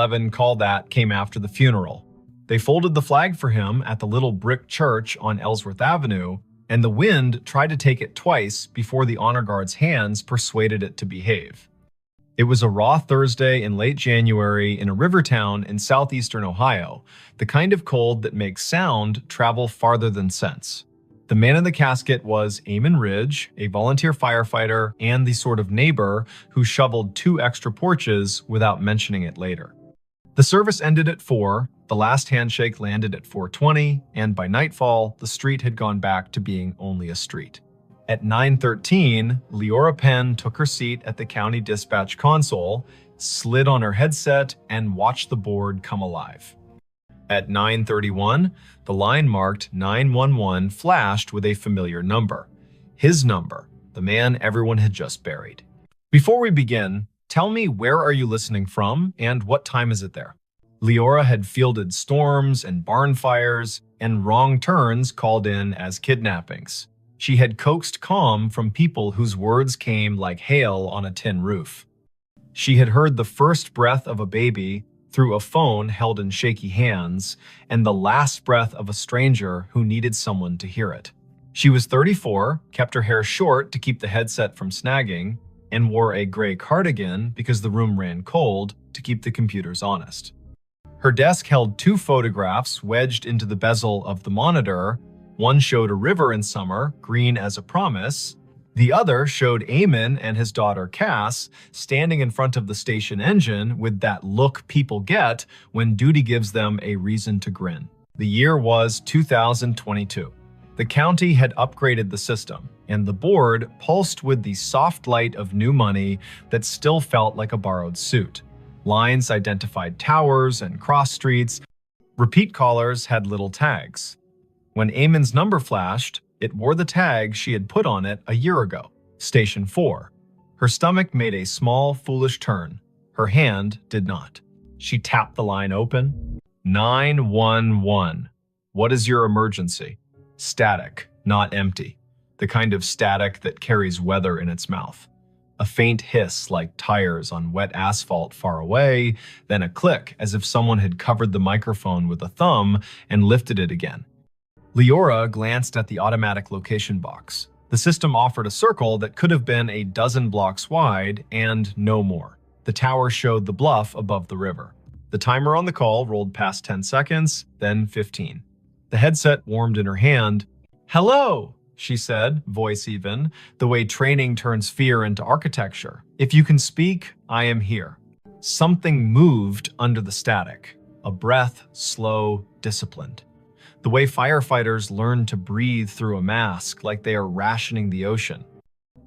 9/11 call that came after the funeral. They folded the flag for him at the little brick church on Ellsworth Avenue, and the wind tried to take it twice before the honor guard's hands persuaded it to behave. It was a raw Thursday in late January in a river town in southeastern Ohio, the kind of cold that makes sound travel farther than sense. The man in the casket was Eamon Ridge, a volunteer firefighter and the sort of neighbor who shoveled 2 extra porches without mentioning it later. The service ended at 4, the last handshake landed at 4:20, and by nightfall, the street had gone back to being only a street. At 9:13, Leora Penn took her seat at the county dispatch console, slid on her headset, and watched the board come alive. At 9:31, the line marked 911 flashed with a familiar number. His number, the man everyone had just buried. Before we begin, tell me, where are you listening from and what time is it there? Leora had fielded storms and barn fires, and wrong turns called in as kidnappings. She had coaxed calm from people whose words came like hail on a tin roof. She had heard the first breath of a baby through a phone held in shaky hands, and the last breath of a stranger who needed someone to hear it. She was 34, kept her hair short to keep the headset from snagging, and wore a gray cardigan because the room ran cold to keep the computers honest. Her desk held 2 photographs wedged into the bezel of the monitor. One showed a river in summer, green as a promise. The other showed Eamon and his daughter Cass standing in front of the station engine with that look people get when duty gives them a reason to grin. The year was 2022. The county had upgraded the system, and the board pulsed with the soft light of new money that still felt like a borrowed suit. Lines identified towers and cross streets. Repeat callers had little tags. When Eamon's number flashed, it wore the tag she had put on it a year ago, Station 4. Her stomach made a small, foolish turn. Her hand did not. She tapped the line open. 911. What is your emergency? Static, not empty. The kind of static that carries weather in its mouth. A faint hiss like tires on wet asphalt far away, then a click as if someone had covered the microphone with a thumb and lifted it again. Leora glanced at the automatic location box. The system offered a circle that could have been a dozen blocks wide and no more. The tower showed the bluff above the river. The timer on the call rolled past 10 seconds, then 15. The headset warmed in her hand. "Hello," she said, voice even, the way training turns fear into architecture. "If you can speak, I am here." Something moved under the static. A breath, slow, disciplined. The way firefighters learn to breathe through a mask like they are rationing the ocean.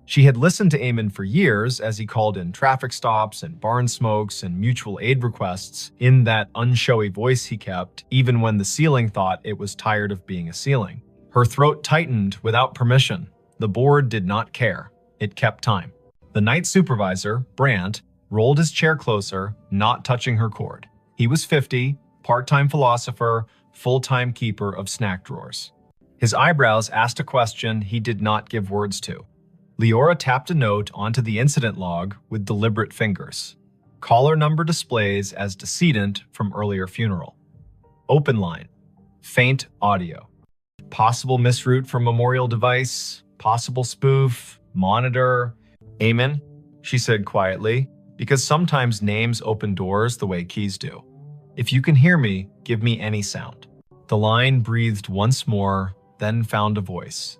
She had listened to Eamon for years as he called in traffic stops and barn smokes and mutual aid requests in that unshowy voice he kept, even when the ceiling thought it was tired of being a ceiling. Her throat tightened without permission. The board did not care. It kept time. The night supervisor, Brandt, rolled his chair closer, not touching her cord. He was 50, part-time philosopher, full-time keeper of snack drawers. His eyebrows asked a question he did not give words to. Leora tapped a note onto the incident log with deliberate fingers. Caller number displays as decedent from earlier funeral. Open line. Faint audio. Possible misroute for memorial device. Possible spoof. Monitor. "Eamon," she said quietly, because sometimes names open doors the way keys do. "If you can hear me, give me any sound." The line breathed once more, then found a voice.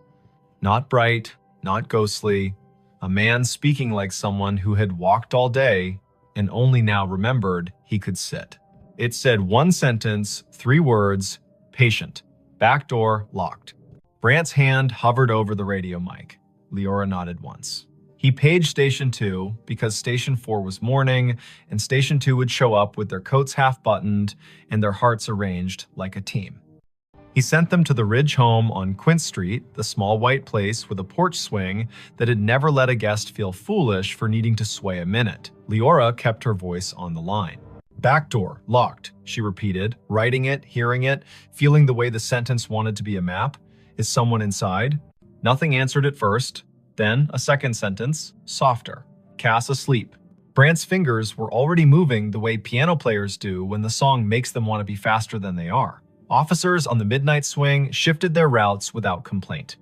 Not bright, not ghostly, a man speaking like someone who had walked all day and only now remembered he could sit. It said one sentence, 3 words, patient, back door locked. Brandt's hand hovered over the radio mic. Leora nodded once. He paged Station 2 because Station 4 was morning, and Station 2 would show up with their coats half-buttoned and their hearts arranged like a team. He sent them to the Ridge home on Quint Street, the small white place with a porch swing that had never let a guest feel foolish for needing to sway a minute. Leora kept her voice on the line. "Back door, locked," she repeated, writing it, hearing it, feeling the way the sentence wanted to be a map. "Is someone inside?" Nothing answered at first. Then a second sentence, softer. "Cass asleep." Brant's fingers were already moving the way piano players do when the song makes them want to be faster than they are. Officers on the midnight swing shifted their routes without complaint.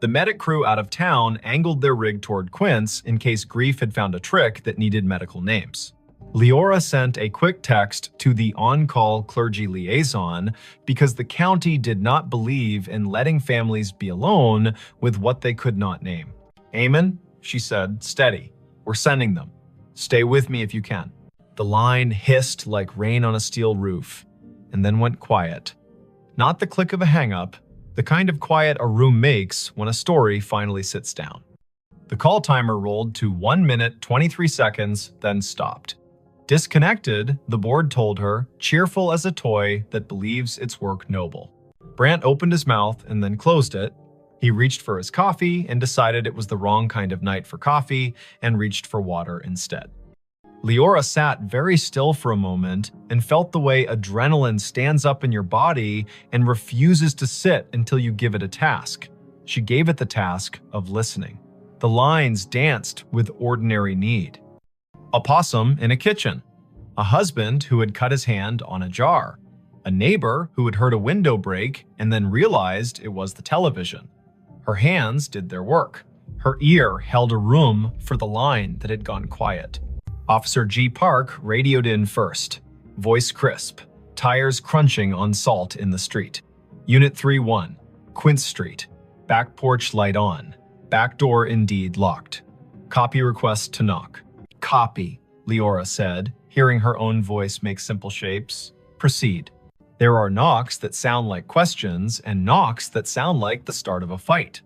The medic crew out of town angled their rig toward Quince in case Grief had found a trick that needed medical names. Leora sent a quick text to the on-call clergy liaison because the county did not believe in letting families be alone with what they could not name. "Amen," she said, "steady. We're sending them. Stay with me if you can." The line hissed like rain on a steel roof, and then went quiet. Not the click of a hang-up, the kind of quiet a room makes when a story finally sits down. The call timer rolled to 1 minute 23 seconds, then stopped. Disconnected, the board told her, cheerful as a toy that believes its work noble. Brant opened his mouth and then closed it. He reached for his coffee and decided it was the wrong kind of night for coffee and reached for water instead. Leora sat very still for a moment and felt the way adrenaline stands up in your body and refuses to sit until you give it a task. She gave it the task of listening. The lines danced with ordinary need. A possum in a kitchen. A husband who had cut his hand on a jar. A neighbor who had heard a window break and then realized it was the television. Her hands did their work. Her ear held a room for the line that had gone quiet. Officer G. Park radioed in first. Voice crisp. Tires crunching on salt in the street. Unit 3-1. Quince Street. Back porch light on. Back door indeed locked. Copy request to knock. "Copy," Leora said, hearing her own voice make simple shapes. "Proceed." There are knocks that sound like questions and knocks that sound like the start of a fight.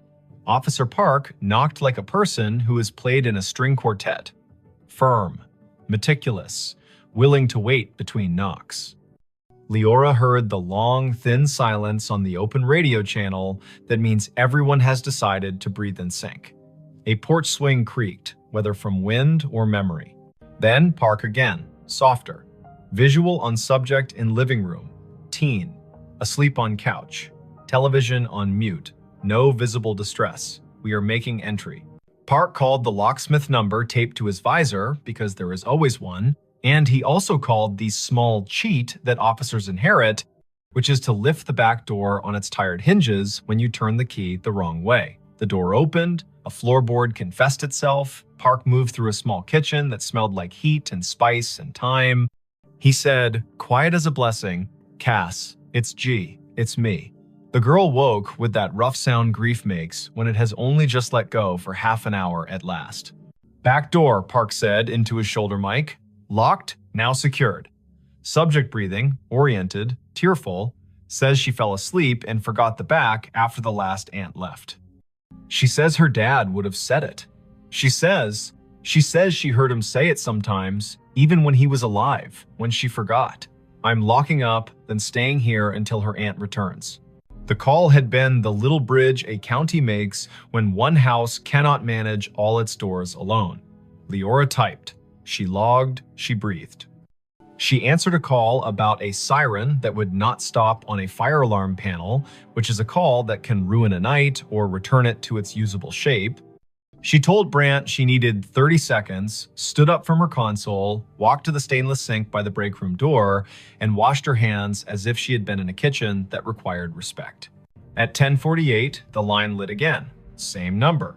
Officer Park knocked like a person who has played in a string quartet. Firm, meticulous, willing to wait between knocks. Leora heard the long, thin silence on the open radio channel that means everyone has decided to breathe in sync. A porch swing creaked, whether from wind or memory. Then Park again, softer. Visual on subject in living room. Teen. Asleep on couch. Television on mute. No visible distress. We are making entry. Park called the locksmith number taped to his visor, because there is always one, and he also called the small cheat that officers inherit, which is to lift the back door on its tired hinges when you turn the key the wrong way. The door opened, a floorboard confessed itself. Park moved through a small kitchen that smelled like heat and spice and thyme. He said, quiet as a blessing, "Cass, it's G, it's me." The girl woke with that rough sound grief makes when it has only just let go for half an hour at last. "Back door," Park said into his shoulder mic. "Locked, now secured." Subject breathing, oriented, tearful, says she fell asleep and forgot the back after the last aunt left. She says her dad would have said it. She says she heard him say it sometimes, even when he was alive, when she forgot. "I'm locking up, then staying here until her aunt returns." The call had been the little bridge a county makes when one house cannot manage all its doors alone. Leora typed. She logged, she breathed. She answered a call about a siren that would not stop on a fire alarm panel, which is a call that can ruin a night or return it to its usable shape. She told Brant she needed 30 seconds, stood up from her console, walked to the stainless sink by the break room door, and washed her hands as if she had been in a kitchen that required respect. At 10:48, the line lit again. Same number.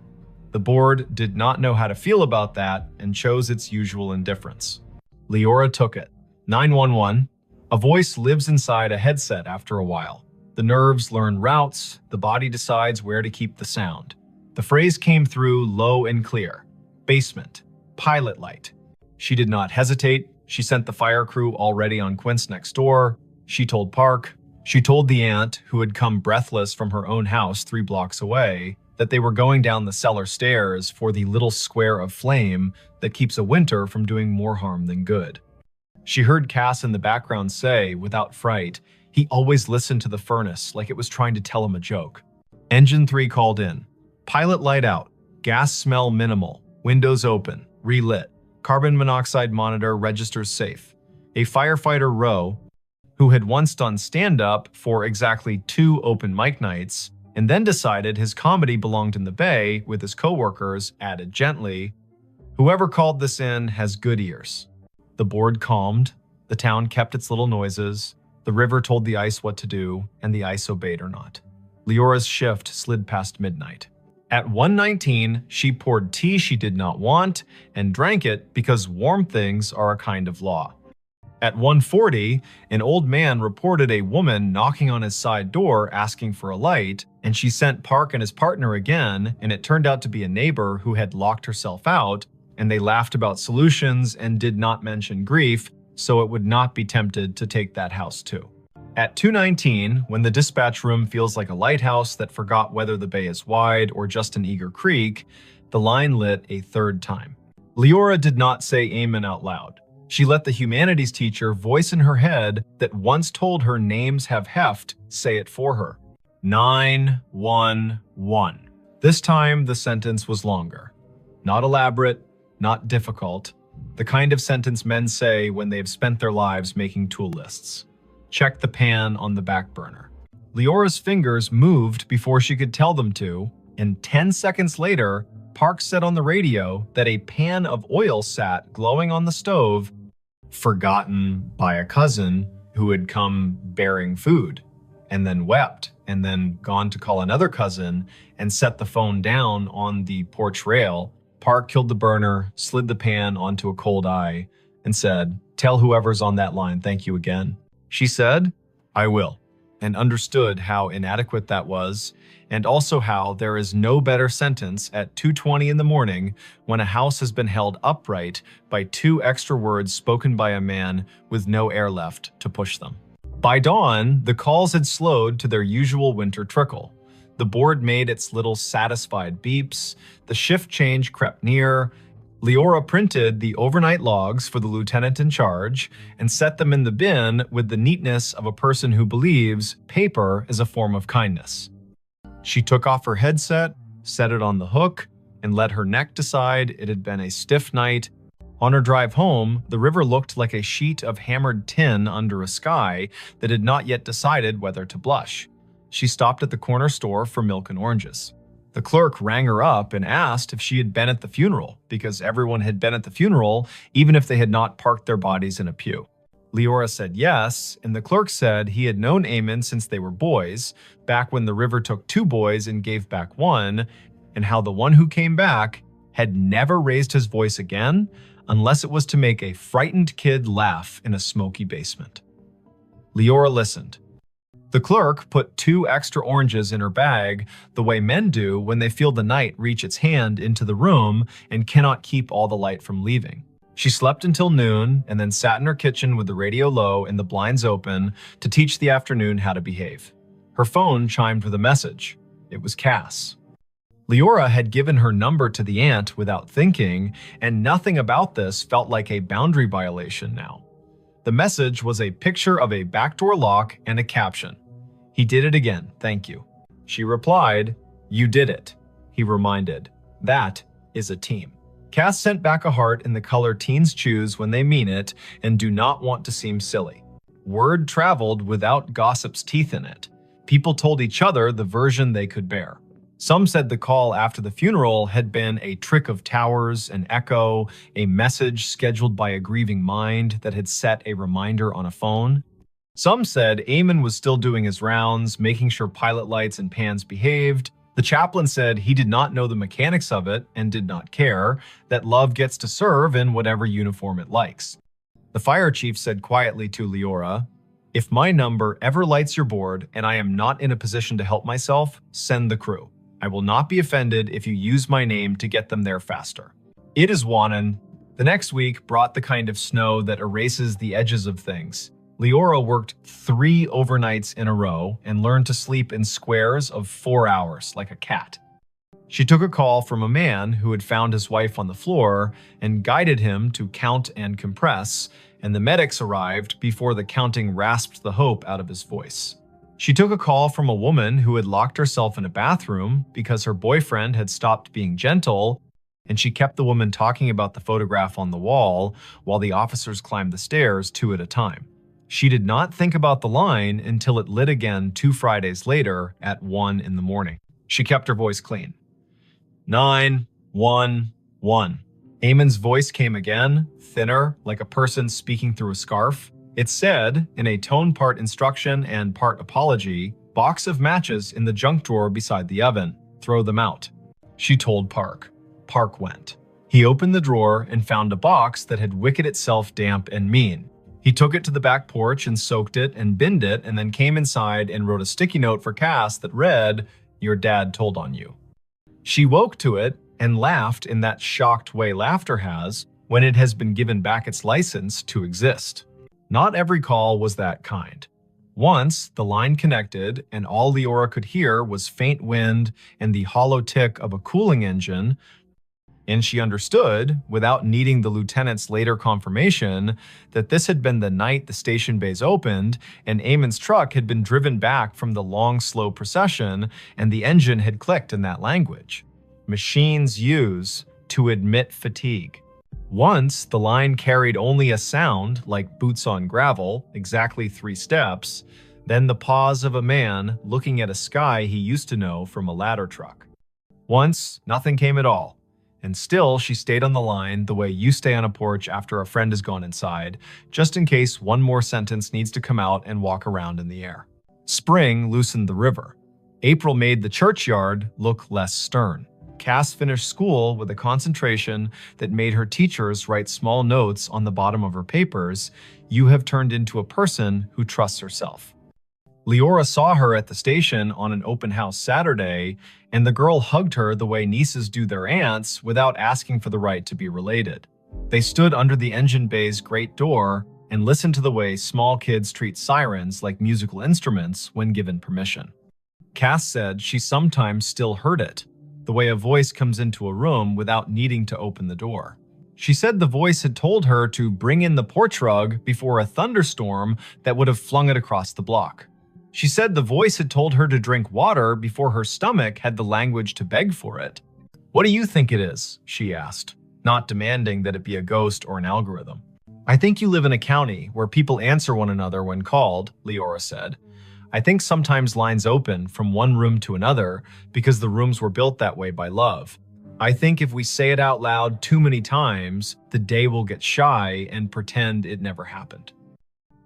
The board did not know how to feel about that and chose its usual indifference. Leora took it. 911. A voice lives inside a headset after a while. The nerves learn routes, the body decides where to keep the sound. The phrase came through low and clear. Basement. Pilot light. She did not hesitate. She sent the fire crew already on Quince next door. She told Park. She told the aunt, who had come breathless from her own house 3 blocks away, that they were going down the cellar stairs for the little square of flame that keeps a winter from doing more harm than good. She heard Cass in the background say, without fright, he always listened to the furnace like it was trying to tell him a joke. Engine 3 called in. Pilot light out. Gas smell minimal. Windows open. Relit. Carbon monoxide monitor registers safe. A firefighter Rowe, who had once done stand-up for exactly 2 open mic nights, and then decided his comedy belonged in the bay with his coworkers, added gently, Whoever called this in has good ears. The board calmed, the town kept its little noises, the river told the ice what to do, and the ice obeyed or not. Leora's shift slid past midnight. At 1:19, she poured tea she did not want and drank it because warm things are a kind of law. At 1:40, an old man reported a woman knocking on his side door asking for a light, and she sent Park and his partner again, and it turned out to be a neighbor who had locked herself out, and they laughed about solutions and did not mention grief, so it would not be tempted to take that house too. At 2:19, when the dispatch room feels like a lighthouse that forgot whether the bay is wide or just an eager creek, the line lit a third time. Leora did not say amen out loud. She let the humanities teacher voice in her head that once told her names have heft say it for her. 911. This time the sentence was longer. Not elaborate, not difficult. The kind of sentence men say when they've spent their lives making tool lists. Check the pan on the back burner. Leora's fingers moved before she could tell them to, and 10 seconds later, Park said on the radio that a pan of oil sat glowing on the stove, forgotten by a cousin who had come bearing food, and then wept, and then gone to call another cousin and set the phone down on the porch rail. Park killed the burner, slid the pan onto a cold eye, and said, "Tell whoever's on that line thank you again." She said, "I will," and understood how inadequate that was, and also how there is no better sentence at 2:20 in the morning when a house has been held upright by 2 extra words spoken by a man with no air left to push them. By dawn, the calls had slowed to their usual winter trickle. The board made its little satisfied beeps, the shift change crept near. Leora printed the overnight logs for the lieutenant in charge and set them in the bin with the neatness of a person who believes paper is a form of kindness. She took off her headset, set it on the hook, and let her neck decide it had been a stiff night. On her drive home, the river looked like a sheet of hammered tin under a sky that had not yet decided whether to blush. She stopped at the corner store for milk and oranges. The clerk rang her up and asked if she had been at the funeral, because everyone had been at the funeral, even if they had not parked their bodies in a pew. Leora said yes, and the clerk said he had known Eamon since they were boys, back when the river took 2 boys and gave back 1, and how the one who came back had never raised his voice again, unless it was to make a frightened kid laugh in a smoky basement. Leora listened. The clerk put 2 extra oranges in her bag, the way men do when they feel the night reach its hand into the room and cannot keep all the light from leaving. She slept until noon and then sat in her kitchen with the radio low and the blinds open to teach the afternoon how to behave. Her phone chimed with a message. It was Cass. Leora had given her number to the aunt without thinking, and nothing about this felt like a boundary violation now. The message was a picture of a backdoor lock and a caption. "He did it again, thank you." She replied, "You did it." He reminded, "That is a team." Cass sent back a heart in the color teens choose when they mean it and do not want to seem silly. Word traveled without gossip's teeth in it. People told each other the version they could bear. Some said the call after the funeral had been a trick of towers, an echo, a message scheduled by a grieving mind that had set a reminder on a phone. Some said Eamon was still doing his rounds, making sure pilot lights and pans behaved. The chaplain said he did not know the mechanics of it and did not care, that love gets to serve in whatever uniform it likes. The fire chief said quietly to Leora, "If my number ever lights your board and I am not in a position to help myself, send the crew. I will not be offended if you use my name to get them there faster." It is Wannon. The next week brought the kind of snow that erases the edges of things. Leora worked 3 overnights in a row and learned to sleep in squares of 4 hours like a cat. She took a call from a man who had found his wife on the floor and guided him to count and compress, and the medics arrived before the counting rasped the hope out of his voice. She took a call from a woman who had locked herself in a bathroom because her boyfriend had stopped being gentle, and she kept the woman talking about the photograph on the wall while the officers climbed the stairs 2 at a time. She did not think about the line until it lit again 2 Fridays later at 1 in the morning. She kept her voice clean. 911. Eamon's voice came again, thinner, like a person speaking through a scarf. It said, in a tone part instruction and part apology, "Box of matches in the junk drawer beside the oven. Throw them out." She told Park. Park went. He opened the drawer and found a box that had wicked itself damp and mean. He took it to the back porch and soaked it and binned it, and then came inside and wrote a sticky note for Cass that read, "Your dad told on you." She woke to it and laughed in that shocked way laughter has when it has been given back its license to exist. Not every call was that kind. Once, the line connected, and all Leora could hear was faint wind and the hollow tick of a cooling engine, and she understood, without needing the lieutenant's later confirmation, that this had been the night the station bays opened, and Eamon's truck had been driven back from the long, slow procession, and the engine had clicked in that language. Machines use to admit fatigue. Once, the line carried only a sound, like boots on gravel, exactly 3 steps, then the pause of a man looking at a sky he used to know from a ladder truck. Once, nothing came at all, and still she stayed on the line the way you stay on a porch after a friend has gone inside, just in case one more sentence needs to come out and walk around in the air. Spring loosened the river. April made the churchyard look less stern. Cass finished school with a concentration that made her teachers write small notes on the bottom of her papers. "You have turned into a person who trusts herself." Leora saw her at the station on an open house Saturday, and the girl hugged her the way nieces do their aunts without asking for the right to be related. They stood under the engine bay's great door and listened to the way small kids treat sirens like musical instruments when given permission. Cass said she sometimes still heard it, the way a voice comes into a room without needing to open the door. She said the voice had told her to bring in the porch rug before a thunderstorm that would have flung it across the block. She said the voice had told her to drink water before her stomach had the language to beg for it. "What do you think it is?" she asked, not demanding that it be a ghost or an algorithm. "I think you live in a county where people answer one another when called," Leora said. "I think sometimes lines open from one room to another because the rooms were built that way by love. I think if we say it out loud too many times, the day will get shy and pretend it never happened.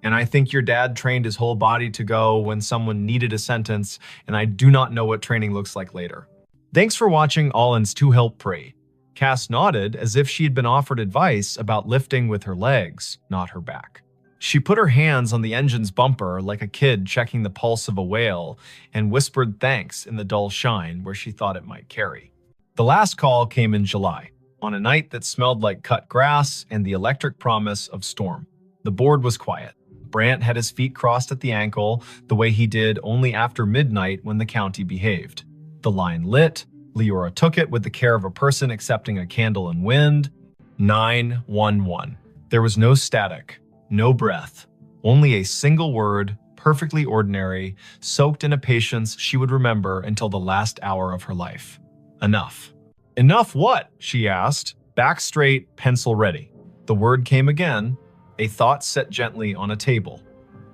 And I think your dad trained his whole body to go when someone needed a sentence, and I do not know what training looks like later." Thanks for watching Allen's To Help Pray. Cass nodded as if she had been offered advice about lifting with her legs, not her back. She put her hands on the engine's bumper like a kid checking the pulse of a whale and whispered thanks in the dull shine where she thought it might carry. The last call came in July, on a night that smelled like cut grass and the electric promise of storm. The board was quiet. Brant had his feet crossed at the ankle, the way he did only after midnight when the county behaved. The line lit. Leora took it with the care of a person accepting a candle in wind. 911. There was no static. No breath, only a single word, perfectly ordinary, soaked in a patience she would remember until the last hour of her life. Enough. "Enough what?" she asked. Back straight, pencil ready. The word came again, a thought set gently on a table.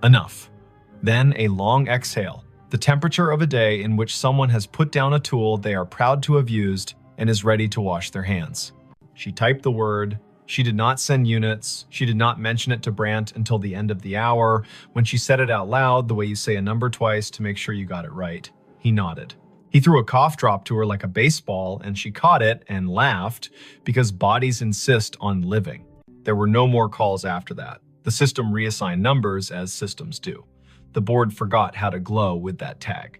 Enough. Then a long exhale, the temperature of a day in which someone has put down a tool they are proud to have used and is ready to wash their hands. She typed the word. She did not send units. She did not mention it to Brant until the end of the hour, when she said it out loud the way you say a number twice to make sure you got it right. He nodded. He threw a cough drop to her like a baseball, and she caught it and laughed because bodies insist on living. There were no more calls after that. The system reassigned numbers as systems do. The board forgot how to glow with that tag.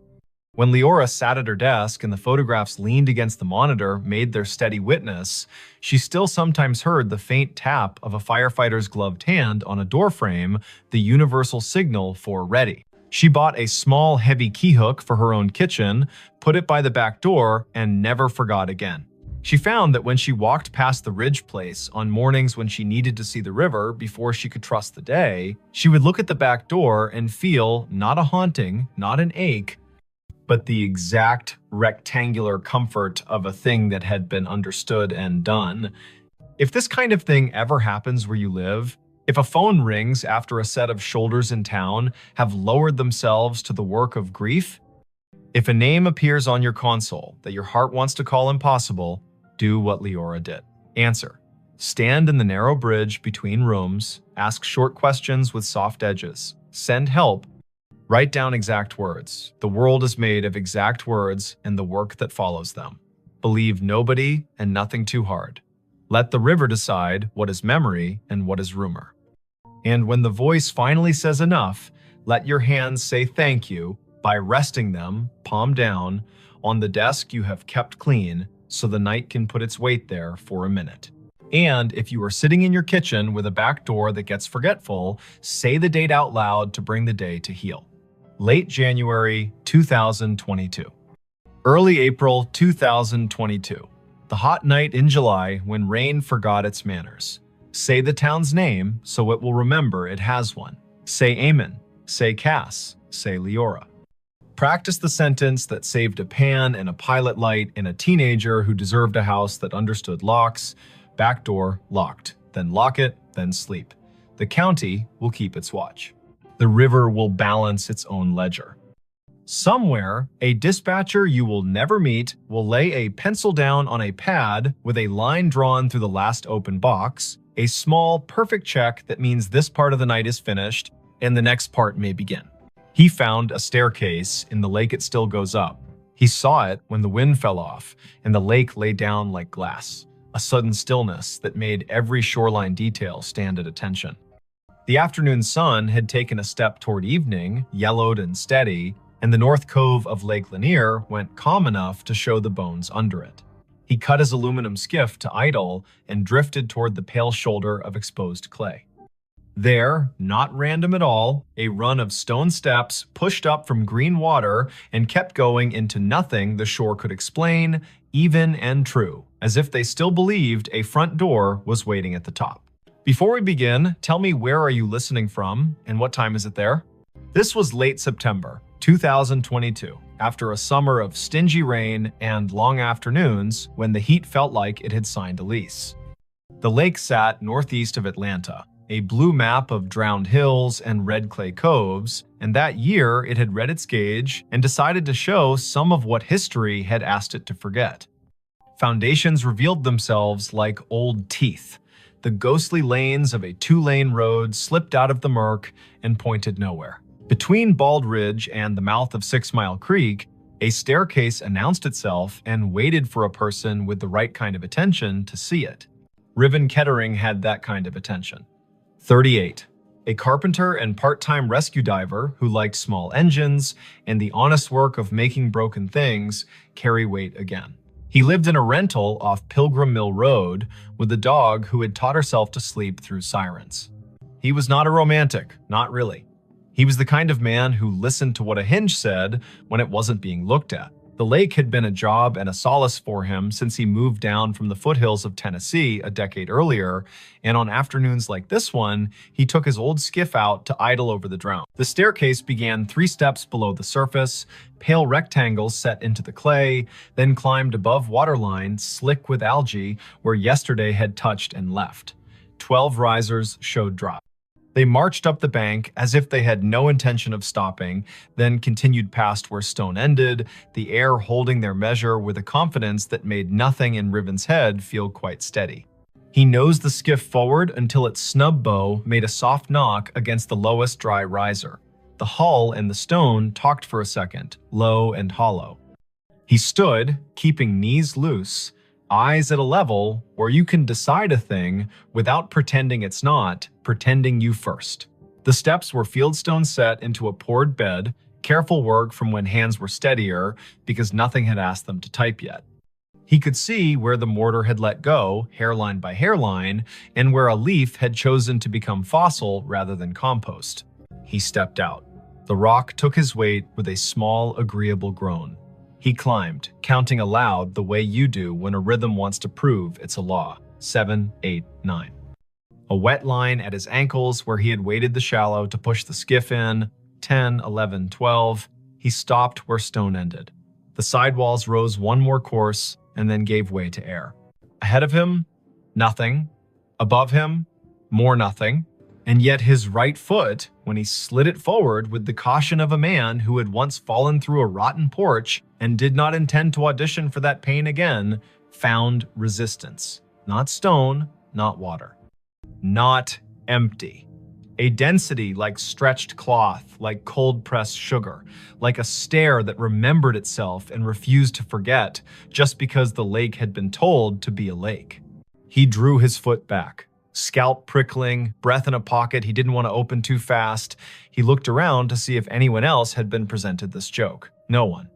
When Leora sat at her desk and the photographs leaned against the monitor made their steady witness, she still sometimes heard the faint tap of a firefighter's gloved hand on a doorframe, the universal signal for ready. She bought a small, heavy key hook for her own kitchen, put it by the back door, and never forgot again. She found that when she walked past the Ridge place on mornings when she needed to see the river before she could trust the day, she would look at the back door and feel not a haunting, not an ache, but the exact rectangular comfort of a thing that had been understood and done. If this kind of thing ever happens where you live, if a phone rings after a set of shoulders in town have lowered themselves to the work of grief, if a name appears on your console that your heart wants to call impossible, do what Leora did. Answer. Stand in the narrow bridge between rooms, ask short questions with soft edges, send help, write down exact words. The world is made of exact words and the work that follows them. Believe nobody and nothing too hard. Let the river decide what is memory and what is rumor. And when the voice finally says enough, let your hands say thank you by resting them, palm down, on the desk you have kept clean so the night can put its weight there for a minute. And if you are sitting in your kitchen with a back door that gets forgetful, say the date out loud to bring the day to heal. Late January 2022. Early April 2022. The hot night in July when rain forgot its manners. Say the town's name so it will remember it has one. Say Amen. Say Cass. Say Leora. Practice the sentence that saved a pan and a pilot light in a teenager who deserved a house that understood locks. Back door locked. Then lock it, then sleep. The county will keep its watch. The river will balance its own ledger. Somewhere, a dispatcher you will never meet will lay a pencil down on a pad with a line drawn through the last open box, a small, perfect check that means this part of the night is finished and the next part may begin. He found a staircase in the lake it still goes up. He saw it when the wind fell off and the lake lay down like glass, a sudden stillness that made every shoreline detail stand at attention. The afternoon sun had taken a step toward evening, yellowed and steady, and the north cove of Lake Lanier went calm enough to show the bones under it. He cut his aluminum skiff to idle and drifted toward the pale shoulder of exposed clay. There, not random at all, a run of stone steps pushed up from green water and kept going into nothing the shore could explain, even and true, as if they still believed a front door was waiting at the top. Before we begin, tell me where are you listening from and what time is it there? This was late September 2022, after a summer of stingy rain and long afternoons when the heat felt like it had signed a lease. The lake sat northeast of Atlanta, a blue map of drowned hills and red clay coves, and that year it had read its gauge and decided to show some of what history had asked it to forget. Foundations revealed themselves like old teeth. The ghostly lanes of a two-lane road slipped out of the murk and pointed nowhere. Between Bald Ridge and the mouth of 6 Mile Creek, a staircase announced itself and waited for a person with the right kind of attention to see it. Riven Kettering had that kind of attention. 38. A carpenter and part-time rescue diver who liked small engines and the honest work of making broken things carry weight again. He lived in a rental off Pilgrim Mill Road with a dog who had taught herself to sleep through sirens. He was not a romantic, not really. He was the kind of man who listened to what a hinge said when it wasn't being looked at. The lake had been a job and a solace for him since he moved down from the foothills of Tennessee a decade earlier, and on afternoons like this one, he took his old skiff out to idle over the drown. The staircase began 3 steps below the surface, pale rectangles set into the clay, then climbed above waterline, slick with algae, where yesterday had touched and left. 12 risers showed drop. They marched up the bank as if they had no intention of stopping, then continued past where stone ended, the air holding their measure with a confidence that made nothing in Riven's head feel quite steady. He nosed the skiff forward until its snub bow made a soft knock against the lowest dry riser. The hull and the stone talked for a second, low and hollow. He stood, keeping knees loose, eyes at a level where you can decide a thing without pretending it's not, pretending you first. The steps were fieldstone set into a poured bed, careful work from when hands were steadier because nothing had asked them to type yet. He could see where the mortar had let go, hairline by hairline, and where a leaf had chosen to become fossil rather than compost. He stepped out. The rock took his weight with a small, agreeable groan. He climbed, counting aloud the way you do when a rhythm wants to prove it's a law. 7, 8, 9. A wet line at his ankles where he had waded the shallow to push the skiff in. 10, 11, 12. He stopped where stone ended. The sidewalls rose one more course and then gave way to air. Ahead of him, nothing. Above him, more nothing. And yet his right foot, when he slid it forward with the caution of a man who had once fallen through a rotten porch and did not intend to audition for that pain again, found resistance. Not stone, not water. Not empty. A density like stretched cloth, like cold-pressed sugar, like a stare that remembered itself and refused to forget just because the lake had been told to be a lake. He drew his foot back, scalp prickling, breath in a pocket he didn't want to open too fast. He looked around to see if anyone else had been presented this joke. No one.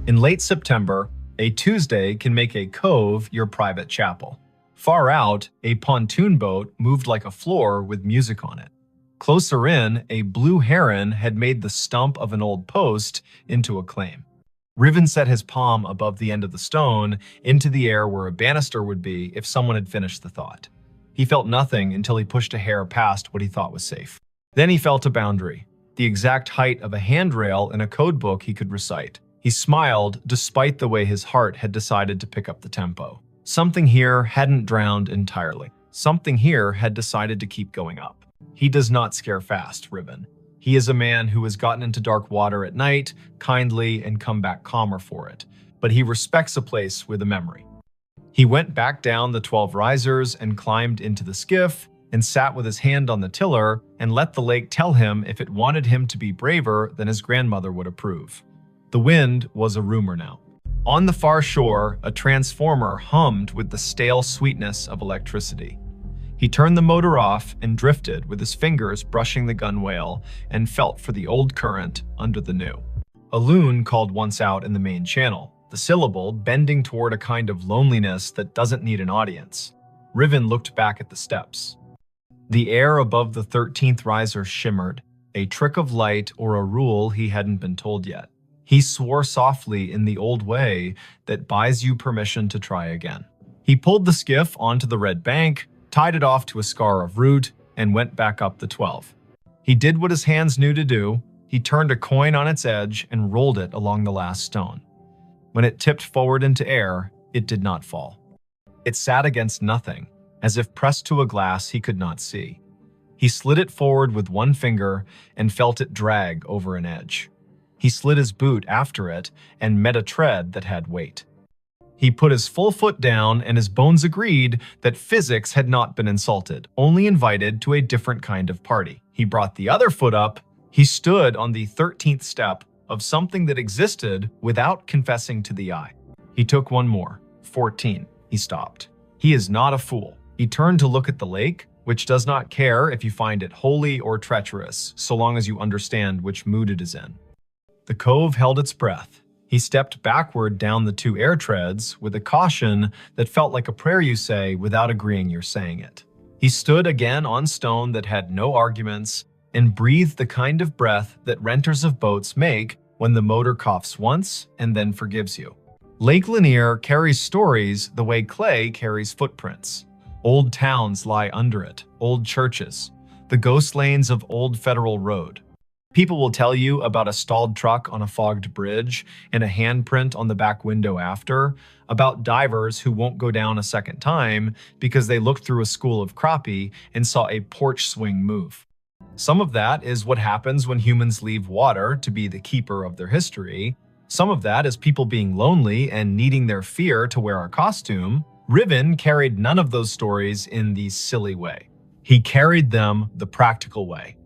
In late September, a Tuesday can make a cove your private chapel. Far out, a pontoon boat moved like a floor with music on it. Closer in, a blue heron had made the stump of an old post into a claim. Riven set his palm above the end of the stone into the air where a banister would be if someone had finished the thought. He felt nothing until he pushed a hair past what he thought was safe. Then he felt a boundary, the exact height of a handrail in a code book he could recite. He smiled despite the way his heart had decided to pick up the tempo. Something here hadn't drowned entirely. Something here had decided to keep going up. He does not scare fast, Riven. He is a man who has gotten into dark water at night, kindly, and come back calmer for it. But he respects a place with a memory. He went back down the 12 risers and climbed into the skiff and sat with his hand on the tiller and let the lake tell him if it wanted him to be braver than his grandmother would approve. The wind was a rumor now. On the far shore, a transformer hummed with the stale sweetness of electricity. He turned the motor off and drifted with his fingers brushing the gunwale and felt for the old current under the new. A loon called once out in the main channel, the syllable bending toward a kind of loneliness that doesn't need an audience. Riven looked back at the steps. The air above the 13th riser shimmered, a trick of light or a rule he hadn't been told yet. He swore softly in the old way that buys you permission to try again. He pulled the skiff onto the red bank, tied it off to a scar of root, and went back up the 12. He did what his hands knew to do. He turned a coin on its edge and rolled it along the last stone. When it tipped forward into air, it did not fall. It sat against nothing, as if pressed to a glass he could not see. He slid it forward with one finger and felt it drag over an edge. He slid his boot after it and met a tread that had weight. He put his full foot down and his bones agreed that physics had not been insulted, only invited to a different kind of party. He brought the other foot up. He stood on the 13th step of something that existed without confessing to the eye. He took one more. 14. He stopped. He is not a fool. He turned to look at the lake, which does not care if you find it holy or treacherous, so long as you understand which mood it is in. The cove held its breath. He stepped backward down the 2 air treads with a caution that felt like a prayer you say without agreeing you're saying it. He stood again on stone that had no arguments and breathed the kind of breath that renters of boats make when the motor coughs once and then forgives you. Lake Lanier carries stories the way clay carries footprints. Old towns lie under it, old churches, the ghost lanes of Old Federal Road. People will tell you about a stalled truck on a fogged bridge and a handprint on the back window after, about divers who won't go down a second time because they looked through a school of crappie and saw a porch swing move. Some of that is what happens when humans leave water to be the keeper of their history. Some of that is people being lonely and needing their fear to wear a costume. Riven carried none of those stories in the silly way. He carried them the practical way.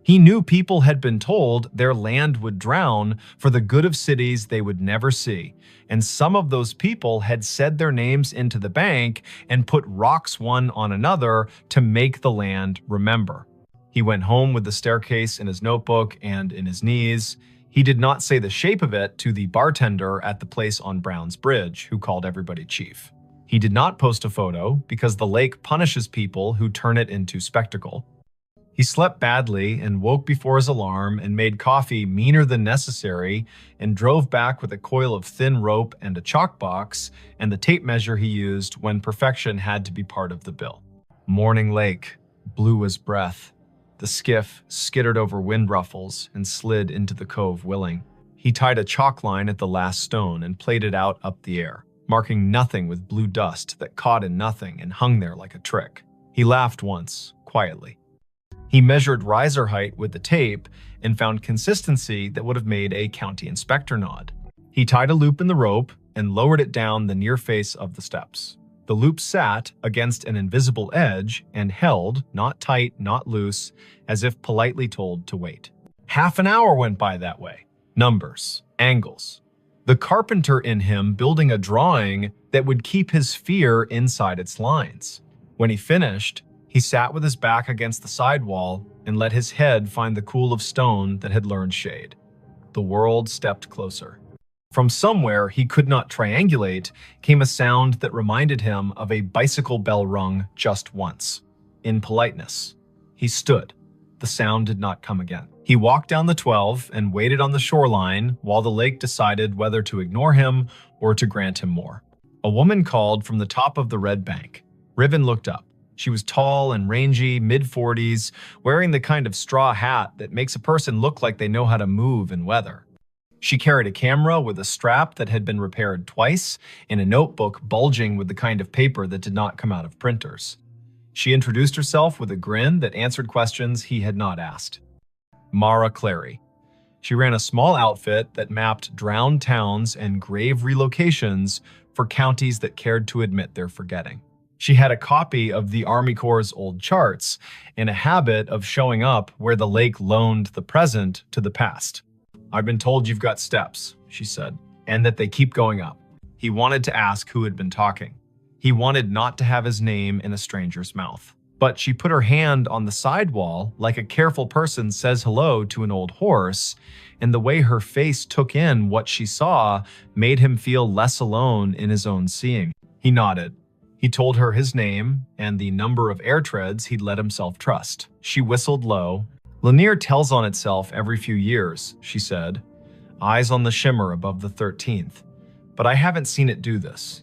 He knew people had been told their land would drown for the good of cities they would never see, and some of those people had said their names into the bank and put rocks one on another to make the land remember. He went home with the staircase in his notebook and in his knees. He did not say the shape of it to the bartender at the place on Brown's Bridge, who called everybody chief. He did not post a photo because the lake punishes people who turn it into spectacle. He slept badly and woke before his alarm and made coffee meaner than necessary and drove back with a coil of thin rope and a chalk box and the tape measure he used when perfection had to be part of the bill. Morning Lake, blue as breath. The skiff skittered over wind ruffles and slid into the cove willing. He tied a chalk line at the last stone and played it out up the air, marking nothing with blue dust that caught in nothing and hung there like a trick. He laughed once, quietly. He measured riser height with the tape and found consistency that would have made a county inspector nod. He tied a loop in the rope and lowered it down the near face of the steps. The loop sat against an invisible edge and held, not tight, not loose, as if politely told to wait. Half an hour went by that way. Numbers, angles. The carpenter in him building a drawing that would keep his fear inside its lines. When he finished, he sat with his back against the sidewall and let his head find the cool of stone that had learned shade. The world stepped closer. From somewhere he could not triangulate came a sound that reminded him of a bicycle bell rung just once. In politeness, he stood. The sound did not come again. He walked down the 12 and waited on the shoreline while the lake decided whether to ignore him or to grant him more. A woman called from the top of the red bank. Riven looked up. She was tall and rangy, mid-40s, wearing the kind of straw hat that makes a person look like they know how to move in weather. She carried a camera with a strap that had been repaired twice and a notebook bulging with the kind of paper that did not come out of printers. She introduced herself with a grin that answered questions he had not asked. Mara Clary. She ran a small outfit that mapped drowned towns and grave relocations for counties that cared to admit their forgetting. She had a copy of the Army Corps' old charts and a habit of showing up where the lake loaned the present to the past. "I've been told you've got steps," she said, "and that they keep going up." He wanted to ask who had been talking. He wanted not to have his name in a stranger's mouth. But she put her hand on the sidewall like a careful person says hello to an old horse, and the way her face took in what she saw made him feel less alone in his own seeing. He nodded. He told her his name and the number of air treads he'd let himself trust. She whistled low. "Lanier tells on itself every few years," she said. "Eyes on the shimmer above the 13th. But I haven't seen it do this.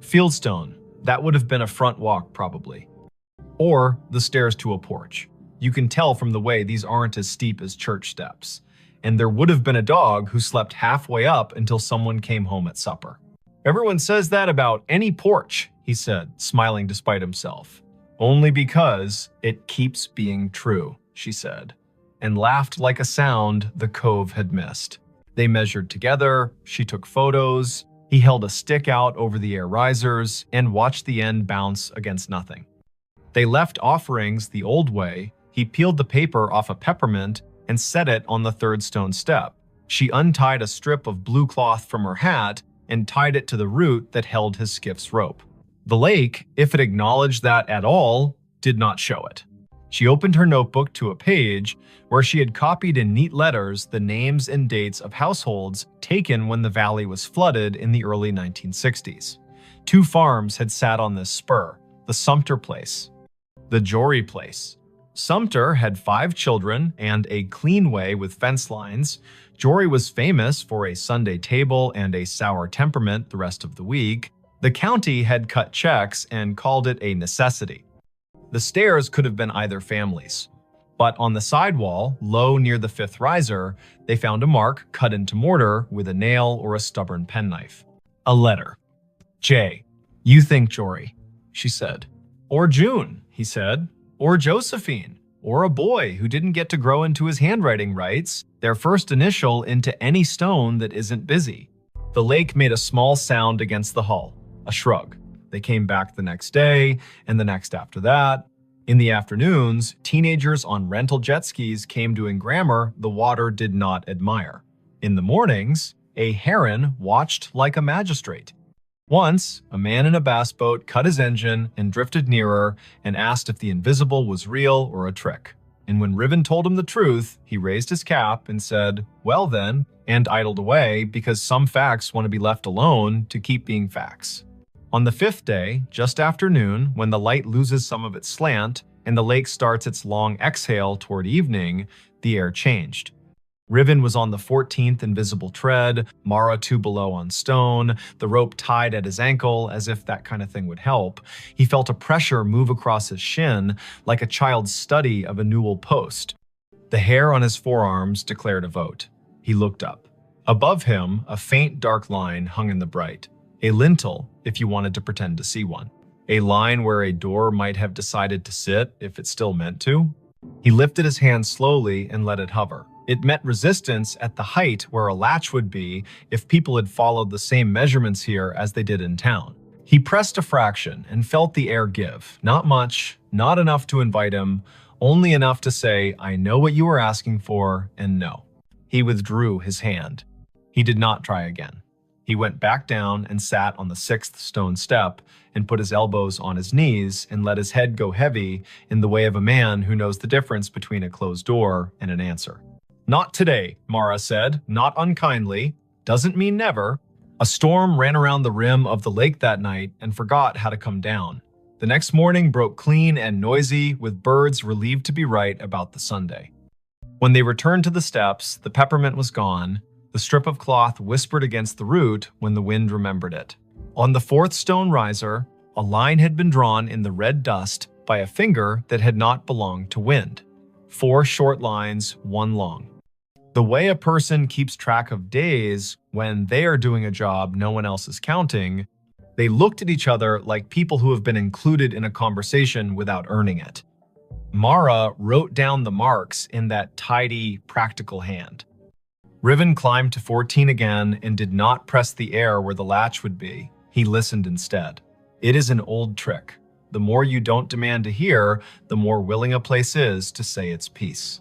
Fieldstone, that would have been a front walk probably. Or the stairs to a porch. You can tell from the way these aren't as steep as church steps. And there would have been a dog who slept halfway up until someone came home at supper." "Everyone says that about any porch," he said, smiling despite himself. "Only because it keeps being true," she said, and laughed like a sound the cove had missed. They measured together, she took photos, he held a stick out over the air risers and watched the end bounce against nothing. They left offerings the old way. He peeled the paper off a peppermint and set it on the third stone step. She untied a strip of blue cloth from her hat and tied it to the root that held his skiff's rope. The lake, if it acknowledged that at all, did not show it. She opened her notebook to a page where she had copied in neat letters the names and dates of households taken when the valley was flooded in the early 1960s. 2 farms had sat on this spur, the Sumter place, the Jory place. Sumter had 5 children and a clean way with fence lines. Jory was famous for a Sunday table and a sour temperament the rest of the week. The county had cut checks and called it a necessity. The stairs could have been either family's. But on the sidewall, low near the 5th riser, they found a mark cut into mortar with a nail or a stubborn penknife. A letter. "Jay, you think Jory," she said. "Or June," he said. "Or Josephine. Or a boy who didn't get to grow into his handwriting rights, their first initial into any stone that isn't busy." The lake made a small sound against the hull, a shrug. They came back the next day, and the next after that. In the afternoons, teenagers on rental jet skis came doing grammar the water did not admire. In the mornings, a heron watched like a magistrate. Once, a man in a bass boat cut his engine and drifted nearer and asked if the invisible was real or a trick. And when Riven told him the truth, he raised his cap and said, "Well then," and idled away because some facts want to be left alone to keep being facts. On the 5th day, just after noon, when the light loses some of its slant and the lake starts its long exhale toward evening, the air changed. Riven was on the 14th invisible tread, Mara 2 below on stone, the rope tied at his ankle as if that kind of thing would help. He felt a pressure move across his shin like a child's study of a newel post. The hair on his forearms declared a vote. He looked up. Above him, a faint dark line hung in the bright. A lintel, if you wanted to pretend to see one. A line where a door might have decided to sit if it still meant to. He lifted his hand slowly and let it hover. It met resistance at the height where a latch would be if people had followed the same measurements here as they did in town. He pressed a fraction and felt the air give. Not much, not enough to invite him, only enough to say, "I know what you were asking for," and no. He withdrew his hand. He did not try again. He went back down and sat on the 6th stone step and put his elbows on his knees and let his head go heavy in the way of a man who knows the difference between a closed door and an answer. "Not today," Mara said, not unkindly. "Doesn't mean never." A storm ran around the rim of the lake that night and forgot how to come down. The next morning broke clean and noisy, with birds relieved to be right about the Sunday. When they returned to the steps, the peppermint was gone. The strip of cloth whispered against the root when the wind remembered it. On the 4th stone riser, a line had been drawn in the red dust by a finger that had not belonged to wind. 4 short lines, 1 long. The way a person keeps track of days when they are doing a job no one else is counting, they looked at each other like people who have been included in a conversation without earning it. Mara wrote down the marks in that tidy, practical hand. Riven climbed to 14 again and did not press the air where the latch would be. He listened instead. It is an old trick. The more you don't demand to hear, the more willing a place is to say its piece.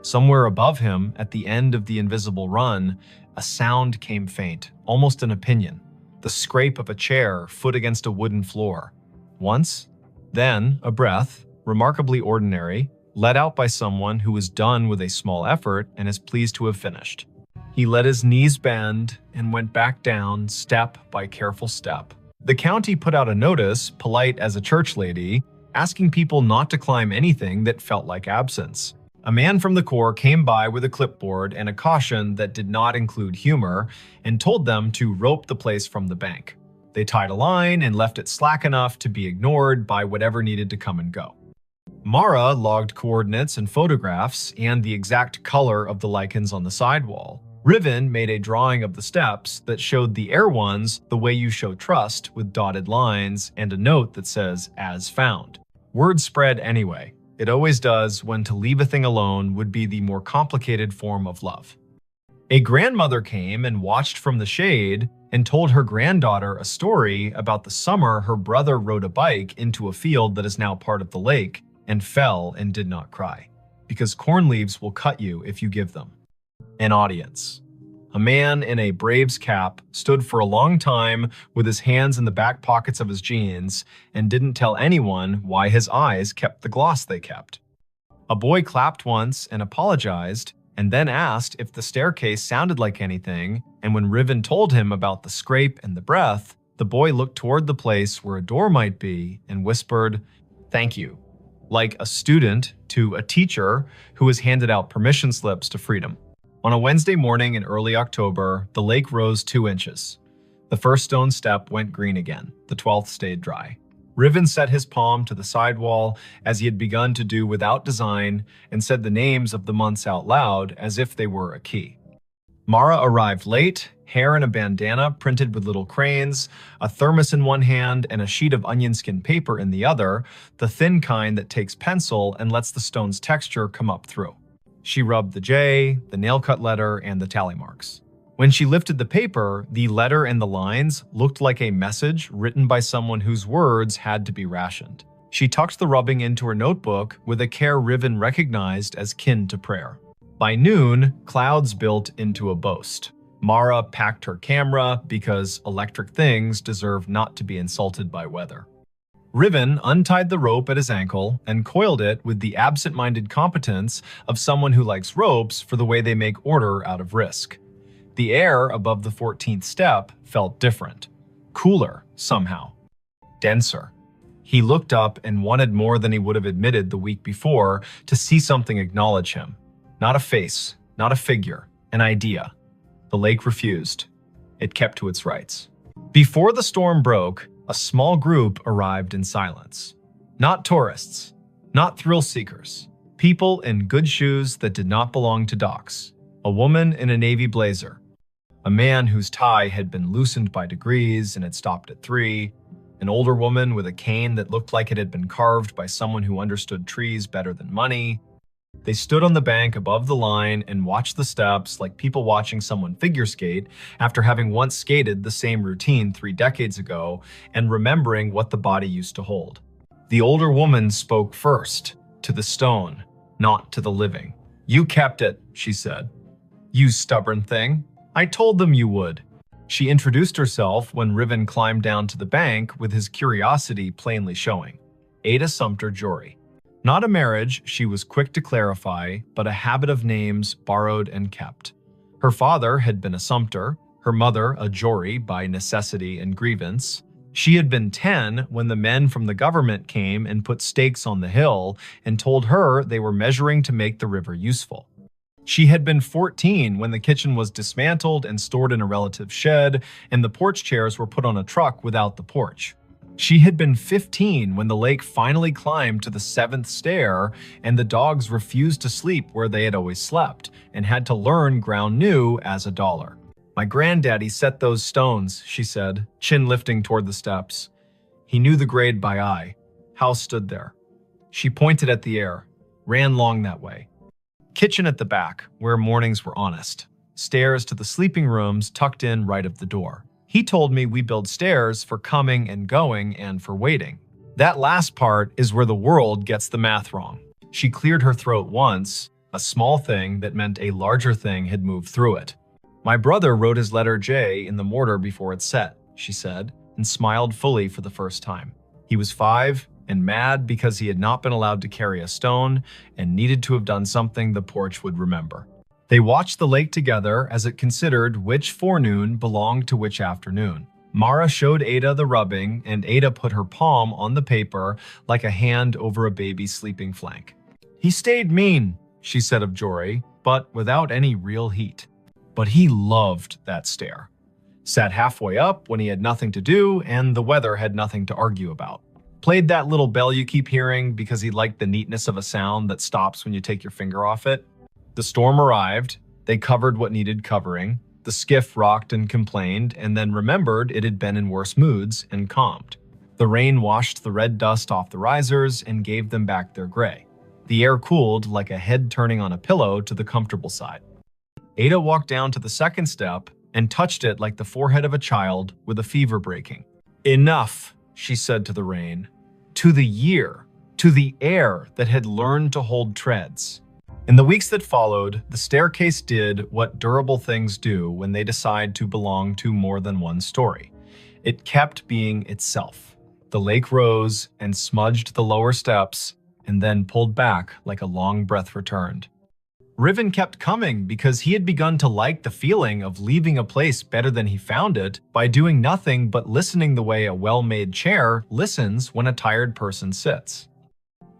Somewhere above him, at the end of the invisible run, a sound came faint, almost an opinion. The scrape of a chair, foot against a wooden floor. Once, then a breath, remarkably ordinary, let out by someone who was done with a small effort and is pleased to have finished. He let his knees bend and went back down step by careful step. The county put out a notice, polite as a church lady, asking people not to climb anything that felt like absence. A man from the Corps came by with a clipboard and a caution that did not include humor and told them to rope the place from the bank. They tied a line and left it slack enough to be ignored by whatever needed to come and go. Mara logged coordinates and photographs and the exact color of the lichens on the sidewall. Riven made a drawing of the steps that showed the air ones the way you show trust, with dotted lines and a note that says, "As found." Word spread anyway. It always does when to leave a thing alone would be the more complicated form of love. A grandmother came and watched from the shade and told her granddaughter a story about the summer her brother rode a bike into a field that is now part of the lake and fell and did not cry, because corn leaves will cut you if you give them. An audience. A man in a Braves cap stood for a long time with his hands in the back pockets of his jeans and didn't tell anyone why his eyes kept the gloss they kept. A boy clapped once and apologized, and then asked if the staircase sounded like anything, and when Riven told him about the scrape and the breath, the boy looked toward the place where a door might be and whispered, "Thank you," like a student to a teacher who has handed out permission slips to freedom. On a Wednesday morning in early October, the lake rose 2 inches. The first stone step went green again. The 12th stayed dry. Riven set his palm to the sidewall as he had begun to do without design and said the names of the months out loud as if they were a key. Mara arrived late, hair in a bandana printed with little cranes, a thermos in one hand and a sheet of onion skin paper in the other, the thin kind that takes pencil and lets the stone's texture come up through. She rubbed the J, the nail-cut letter, and the tally marks. When she lifted the paper, the letter and the lines looked like a message written by someone whose words had to be rationed. She tucked the rubbing into her notebook with a care Riven recognized as kin to prayer. By noon, clouds built into a boast. Mara packed her camera because electric things deserve not to be insulted by weather. Riven untied the rope at his ankle and coiled it with the absent-minded competence of someone who likes ropes for the way they make order out of risk. The air above the 14th step felt different. Cooler, somehow. Denser. He looked up and wanted more than he would have admitted the week before to see something acknowledge him. Not a face, not a figure, an idea. The lake refused. It kept to its rights. Before the storm broke, a small group arrived in silence. Not tourists, not thrill seekers. People in good shoes that did not belong to docks. A woman in a navy blazer. A man whose tie had been loosened by degrees and had stopped at 3. An older woman with a cane that looked like it had been carved by someone who understood trees better than money. They stood on the bank above the line and watched the steps like people watching someone figure skate after having once skated the same routine 3 decades ago and remembering what the body used to hold. The older woman spoke first, to the stone, not to the living. "You kept it," she said. "You stubborn thing. I told them you would." She introduced herself when Riven climbed down to the bank with his curiosity plainly showing. Ada Sumter Jory. Not a marriage, she was quick to clarify, but a habit of names borrowed and kept. Her father had been a Sumter, her mother a Jory by necessity and grievance. She had been 10 when the men from the government came and put stakes on the hill and told her they were measuring to make the river useful. She had been 14 when the kitchen was dismantled and stored in a relative's shed, and the porch chairs were put on a truck without the porch. She had been 15 when the lake finally climbed to the 7th stair and the dogs refused to sleep where they had always slept and had to learn ground new as a dollar. "My granddaddy set those stones," she said, chin lifting toward the steps. He knew the grade by eye. House stood there. She pointed at the air, ran long that way. Kitchen at the back, where mornings were honest. Stairs to the sleeping rooms tucked in right of the door. He told me we build stairs for coming and going and for waiting. That last part is where the world gets the math wrong. She cleared her throat once, a small thing that meant a larger thing had moved through it. "My brother wrote his letter J in the mortar before it set," she said, and smiled fully for the first time. He was 5 and mad because he had not been allowed to carry a stone and needed to have done something the porch would remember. They watched the lake together as it considered which forenoon belonged to which afternoon. Mara showed Ada the rubbing, and Ada put her palm on the paper like a hand over a baby's sleeping flank. "He stayed mean," she said of Jory, but without any real heat. But he loved that stair. Sat halfway up when he had nothing to do and the weather had nothing to argue about. Played that little bell you keep hearing because he liked the neatness of a sound that stops when you take your finger off it. The storm arrived, they covered what needed covering, the skiff rocked and complained, and then remembered it had been in worse moods and calmed. The rain washed the red dust off the risers and gave them back their gray. The air cooled like a head turning on a pillow to the comfortable side. Ada walked down to the second step and touched it like the forehead of a child with a fever breaking. "Enough," she said to the rain, to the year, to the air that had learned to hold treads. In the weeks that followed, the staircase did what durable things do when they decide to belong to more than one story. It kept being itself. The lake rose and smudged the lower steps and then pulled back like a long breath returned. Riven kept coming because he had begun to like the feeling of leaving a place better than he found it by doing nothing but listening the way a well-made chair listens when a tired person sits.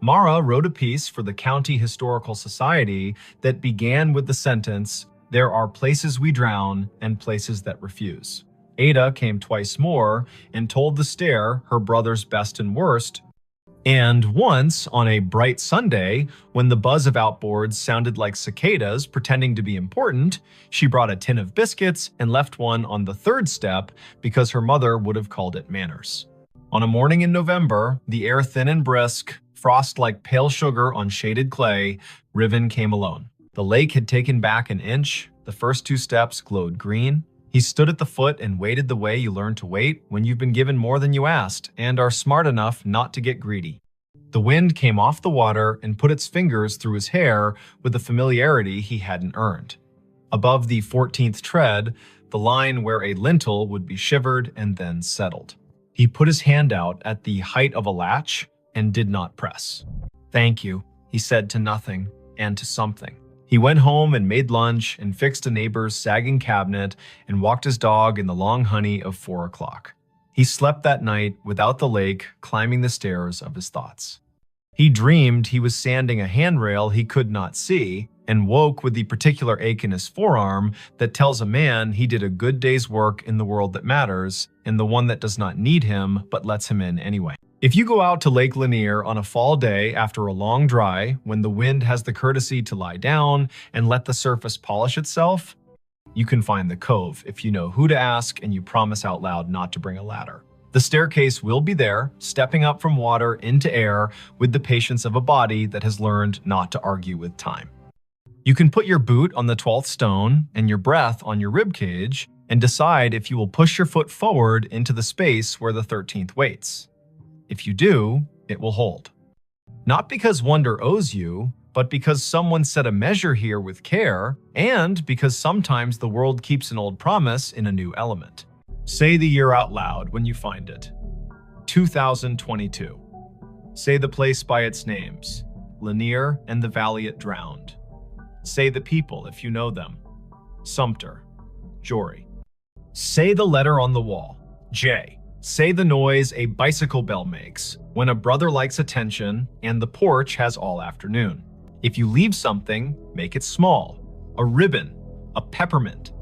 Mara wrote a piece for the County Historical Society that began with the sentence, "There are places we drown and places that refuse." Ada came twice more and told the stair her brother's best and worst. And once, on a bright Sunday, when the buzz of outboards sounded like cicadas pretending to be important, she brought a tin of biscuits and left one on the 3rd step because her mother would have called it manners. On a morning in November, the air thin and brisk, frost like pale sugar on shaded clay, Riven came alone. The lake had taken back an inch, the first 2 steps glowed green. He stood at the foot and waited the way you learn to wait when you've been given more than you asked and are smart enough not to get greedy. The wind came off the water and put its fingers through his hair with a familiarity he hadn't earned. Above the 14th tread, the line where a lintel would be shivered and then settled. He put his hand out at the height of a latch and did not press. "Thank you," he said to nothing and to something. He went home and made lunch and fixed a neighbor's sagging cabinet and walked his dog in the long honey of 4 o'clock. He slept that night without the lake climbing the stairs of his thoughts. He dreamed he was sanding a handrail he could not see and woke with the particular ache in his forearm that tells a man he did a good day's work in the world that matters and the one that does not need him but lets him in anyway. If you go out to Lake Lanier on a fall day after a long dry, when the wind has the courtesy to lie down and let the surface polish itself, you can find the cove if you know who to ask and you promise out loud not to bring a ladder. The staircase will be there, stepping up from water into air with the patience of a body that has learned not to argue with time. You can put your boot on the 12th stone and your breath on your rib cage and decide if you will push your foot forward into the space where the 13th waits. If you do, it will hold. Not because wonder owes you, but because someone set a measure here with care, and because sometimes the world keeps an old promise in a new element. Say the year out loud when you find it. 2022. Say the place by its names, Lanier and the valley it drowned. Say the people if you know them, Sumter, Jory. Say the letter on the wall, J. Say the noise a bicycle bell makes when a brother likes attention and the porch has all afternoon. If you leave something, make it small, a ribbon, a peppermint,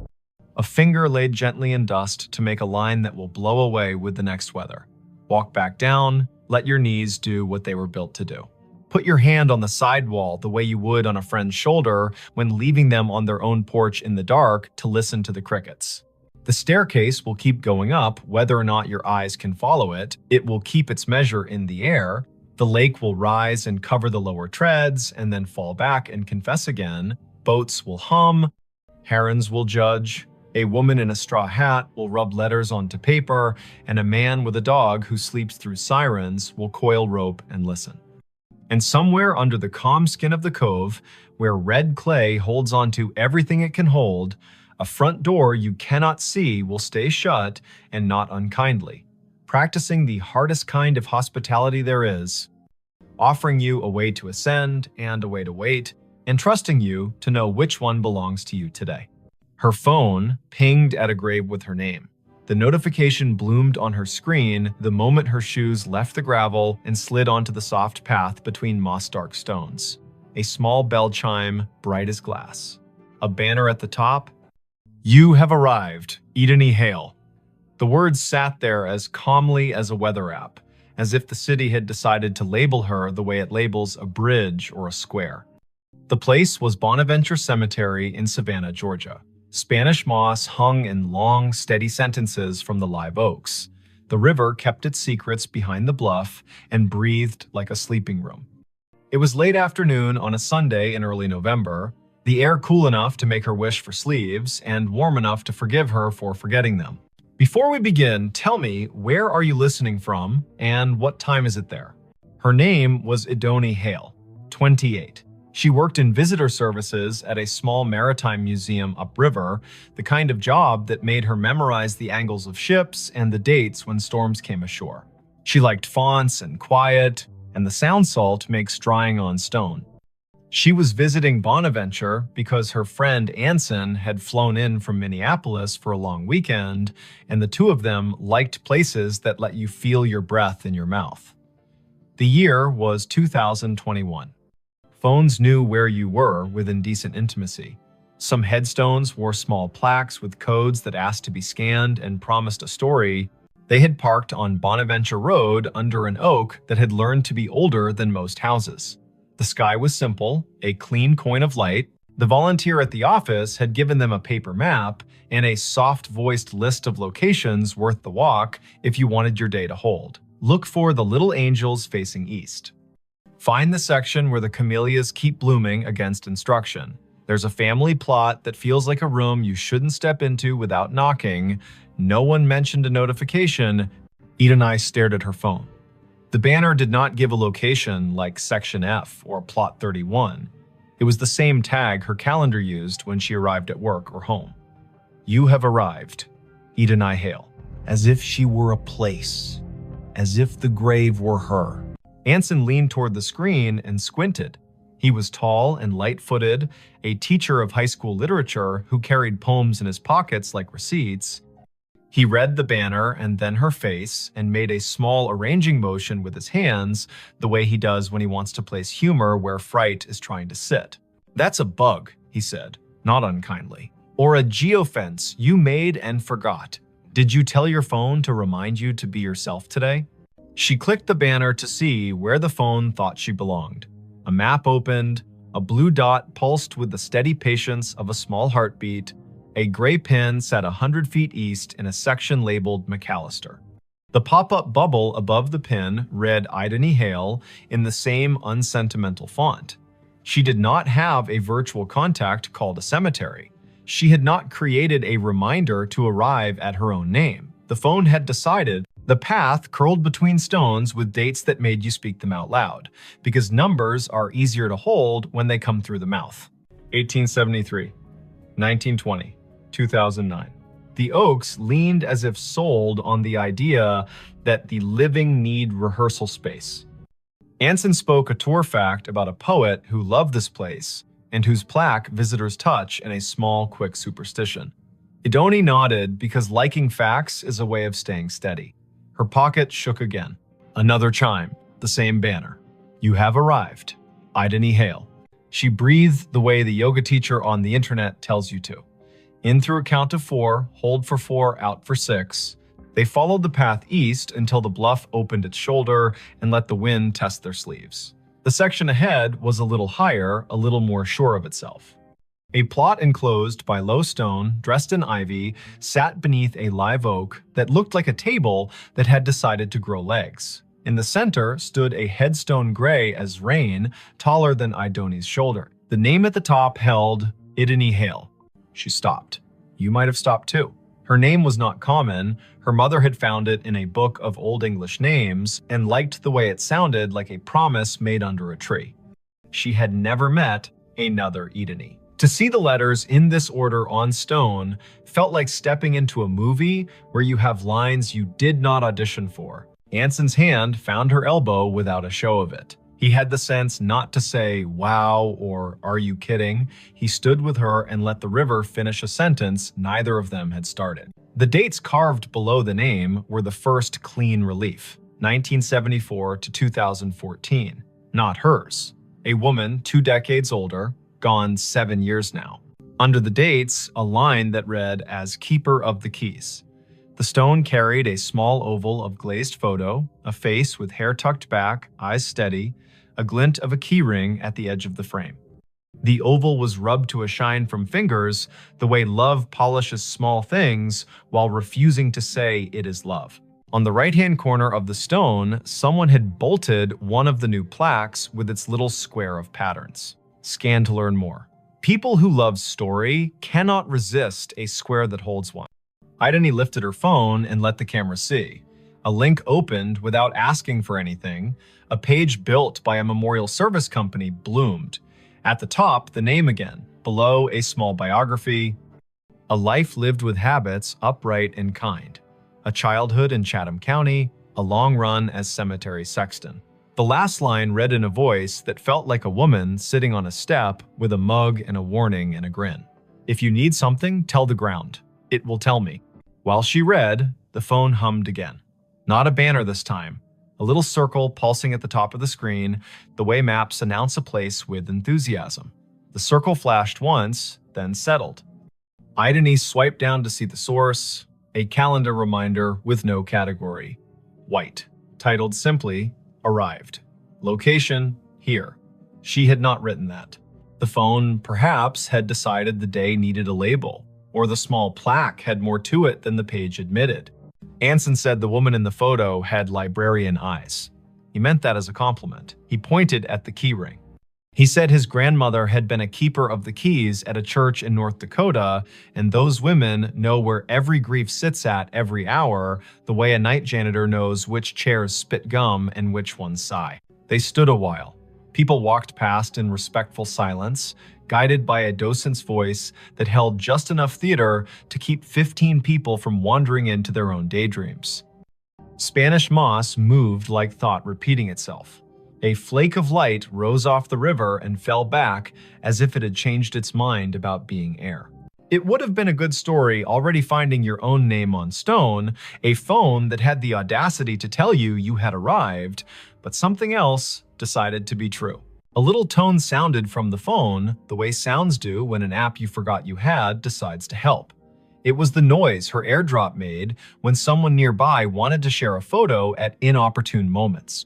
a finger laid gently in dust to make a line that will blow away with the next weather. Walk back down, let your knees do what they were built to do. Put your hand on the sidewall the way you would on a friend's shoulder when leaving them on their own porch in the dark to listen to the crickets. The staircase will keep going up whether or not your eyes can follow it. It will keep its measure in the air. The lake will rise and cover the lower treads and then fall back and confess again. Boats will hum. Herons will judge. A woman in a straw hat will rub letters onto paper, and a man with a dog who sleeps through sirens will coil rope and listen. And somewhere under the calm skin of the cove, where red clay holds onto everything it can hold, a front door you cannot see will stay shut and not unkindly, practicing the hardest kind of hospitality there is, offering you a way to ascend and a way to wait, and trusting you to know which one belongs to you today. Her phone pinged at a grave with her name. The notification bloomed on her screen the moment her shoes left the gravel and slid onto the soft path between moss-dark stones. A small bell chime, bright as glass. A banner at the top. You have arrived, Eden E. Hale. The words sat there as calmly as a weather app, as if the city had decided to label her the way it labels a bridge or a square. The place was Bonaventure Cemetery in Savannah, Georgia. Spanish moss hung in long, steady sentences from the live oaks. The river kept its secrets behind the bluff and breathed like a sleeping room. It was late afternoon on a Sunday in early November, the air cool enough to make her wish for sleeves and warm enough to forgive her for forgetting them. Before we begin, tell me, where are you listening from and what time is it there? Her name was Idoni Hale, 28. She worked in visitor services at a small maritime museum upriver, the kind of job that made her memorize the angles of ships and the dates when storms came ashore. She liked fonts and quiet, and the sound salt makes drying on stone. She was visiting Bonaventure because her friend Anson had flown in from Minneapolis for a long weekend, and the two of them liked places that let you feel your breath in your mouth. The year was 2021. Phones knew where you were within decent intimacy. Some headstones wore small plaques with codes that asked to be scanned and promised a story. They had parked on Bonaventure Road under an oak that had learned to be older than most houses. The sky was simple, a clean coin of light. The volunteer at the office had given them a paper map and a soft-voiced list of locations worth the walk if you wanted your day to hold. Look for the little angels facing east. Find the section where the camellias keep blooming against instruction. There's a family plot that feels like a room you shouldn't step into without knocking. No one mentioned a notification. Eden stared at her phone. The banner did not give a location like Section F or Plot 31. It was the same tag her calendar used when she arrived at work or home. You have arrived, Eden Hale. As if she were a place. As if the grave were her. Anson leaned toward the screen and squinted. He was tall and light-footed, a teacher of high school literature who carried poems in his pockets like receipts. He read the banner and then her face and made a small arranging motion with his hands, the way he does when he wants to place humor where fright is trying to sit. That's a bug, he said, not unkindly. Or a geofence you made and forgot. Did you tell your phone to remind you to be yourself today? She clicked the banner to see where the phone thought she belonged. A map opened, a blue dot pulsed with the steady patience of a small heartbeat. A gray pin sat 100 feet east in a section labeled McAllister. The pop-up bubble above the pin read Idany Hale in the same unsentimental font. She did not have a virtual contact called a cemetery. She had not created a reminder to arrive at her own name. The phone had decided the path curled between stones with dates that made you speak them out loud, because numbers are easier to hold when they come through the mouth. 1873, 1920, 2009. The Oaks leaned as if sold on the idea that the living need rehearsal space. Anson spoke a tour fact about a poet who loved this place and whose plaque visitors touch in a small, quick superstition. Idony nodded because liking facts is a way of staying steady. Her pocket shook again. Another chime, the same banner. You have arrived. Idany Hale. She breathed the way the yoga teacher on the internet tells you to. In through a count of 4, hold for 4, out for 6. They followed the path east until the bluff opened its shoulder and let the wind test their sleeves. The section ahead was a little higher, a little more sure of itself. A plot enclosed by low stone, dressed in ivy, sat beneath a live oak that looked like a table that had decided to grow legs. In the center stood a headstone gray as rain, taller than Idony's shoulder. The name at the top held Idany Hale. She stopped. You might have stopped too. Her name was not common. Her mother had found it in a book of Old English names and liked the way it sounded like a promise made under a tree. She had never met another Idany. To see the letters in this order on stone felt like stepping into a movie where you have lines you did not audition for. Anson's hand found her elbow without a show of it. He had the sense not to say, wow, or are you kidding? He stood with her and let the river finish a sentence neither of them had started. The dates carved below the name were the first clean relief, 1974 to 2014, not hers. A woman 2 decades older, gone 7 years now. Under the dates, a line that read as Keeper of the Keys. The stone carried a small oval of glazed photo, a face with hair tucked back, eyes steady, a glint of a keyring at the edge of the frame. The oval was rubbed to a shine from fingers, the way love polishes small things while refusing to say it is love. On the right-hand corner of the stone, someone had bolted one of the new plaques with its little square of patterns. Scan to learn more. People who love story cannot resist a square that holds one. Idany lifted her phone and let the camera see. A link opened without asking for anything. A page built by a memorial service company bloomed. At the top, the name again. Below, a small biography. A life lived with habits, upright and kind. A childhood in Chatham County. A long run as cemetery sexton. The last line read in a voice that felt like a woman sitting on a step with a mug and a warning and a grin. If you need something, tell the ground. It will tell me. While she read, the phone hummed again. Not a banner this time. A little circle pulsing at the top of the screen, the way maps announce a place with enthusiasm. The circle flashed once, then settled. Idany swiped down to see the source, a calendar reminder with no category. White, titled simply, Arrived. Location, here. She had not written that. The phone, perhaps, had decided the day needed a label, or the small plaque had more to it than the page admitted. Anson said the woman in the photo had librarian eyes. He meant that as a compliment. He pointed at the keyring. He said his grandmother had been a keeper of the keys at a church in North Dakota, and those women know where every grief sits at every hour, the way a night janitor knows which chairs spit gum and which ones sigh. They stood a while. People walked past in respectful silence, guided by a docent's voice that held just enough theater to keep 15 people from wandering into their own daydreams. Spanish moss moved like thought repeating itself. A flake of light rose off the river and fell back as if it had changed its mind about being air. It would have been a good story already finding your own name on stone, a phone that had the audacity to tell you you had arrived, but something else decided to be true. A little tone sounded from the phone, the way sounds do when an app you forgot you had decides to help. It was the noise her AirDrop made when someone nearby wanted to share a photo at inopportune moments.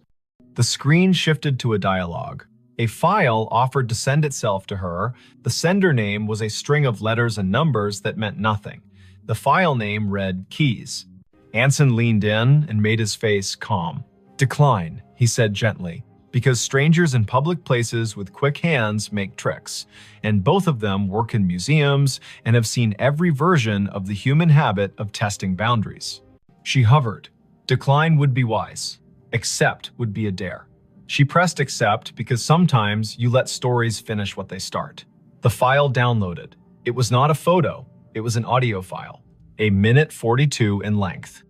The screen shifted to a dialogue. A file offered to send itself to her. The sender name was a string of letters and numbers that meant nothing. The file name read Keys. Anson leaned in and made his face calm. "Decline," he said gently, "because strangers in public places with quick hands make tricks, and both of them work in museums and have seen every version of the human habit of testing boundaries." She hovered. Decline would be wise. Accept would be a dare. She pressed accept because sometimes you let stories finish what they start. The file downloaded. It was not a photo, it was an audio file, a minute 42 in length.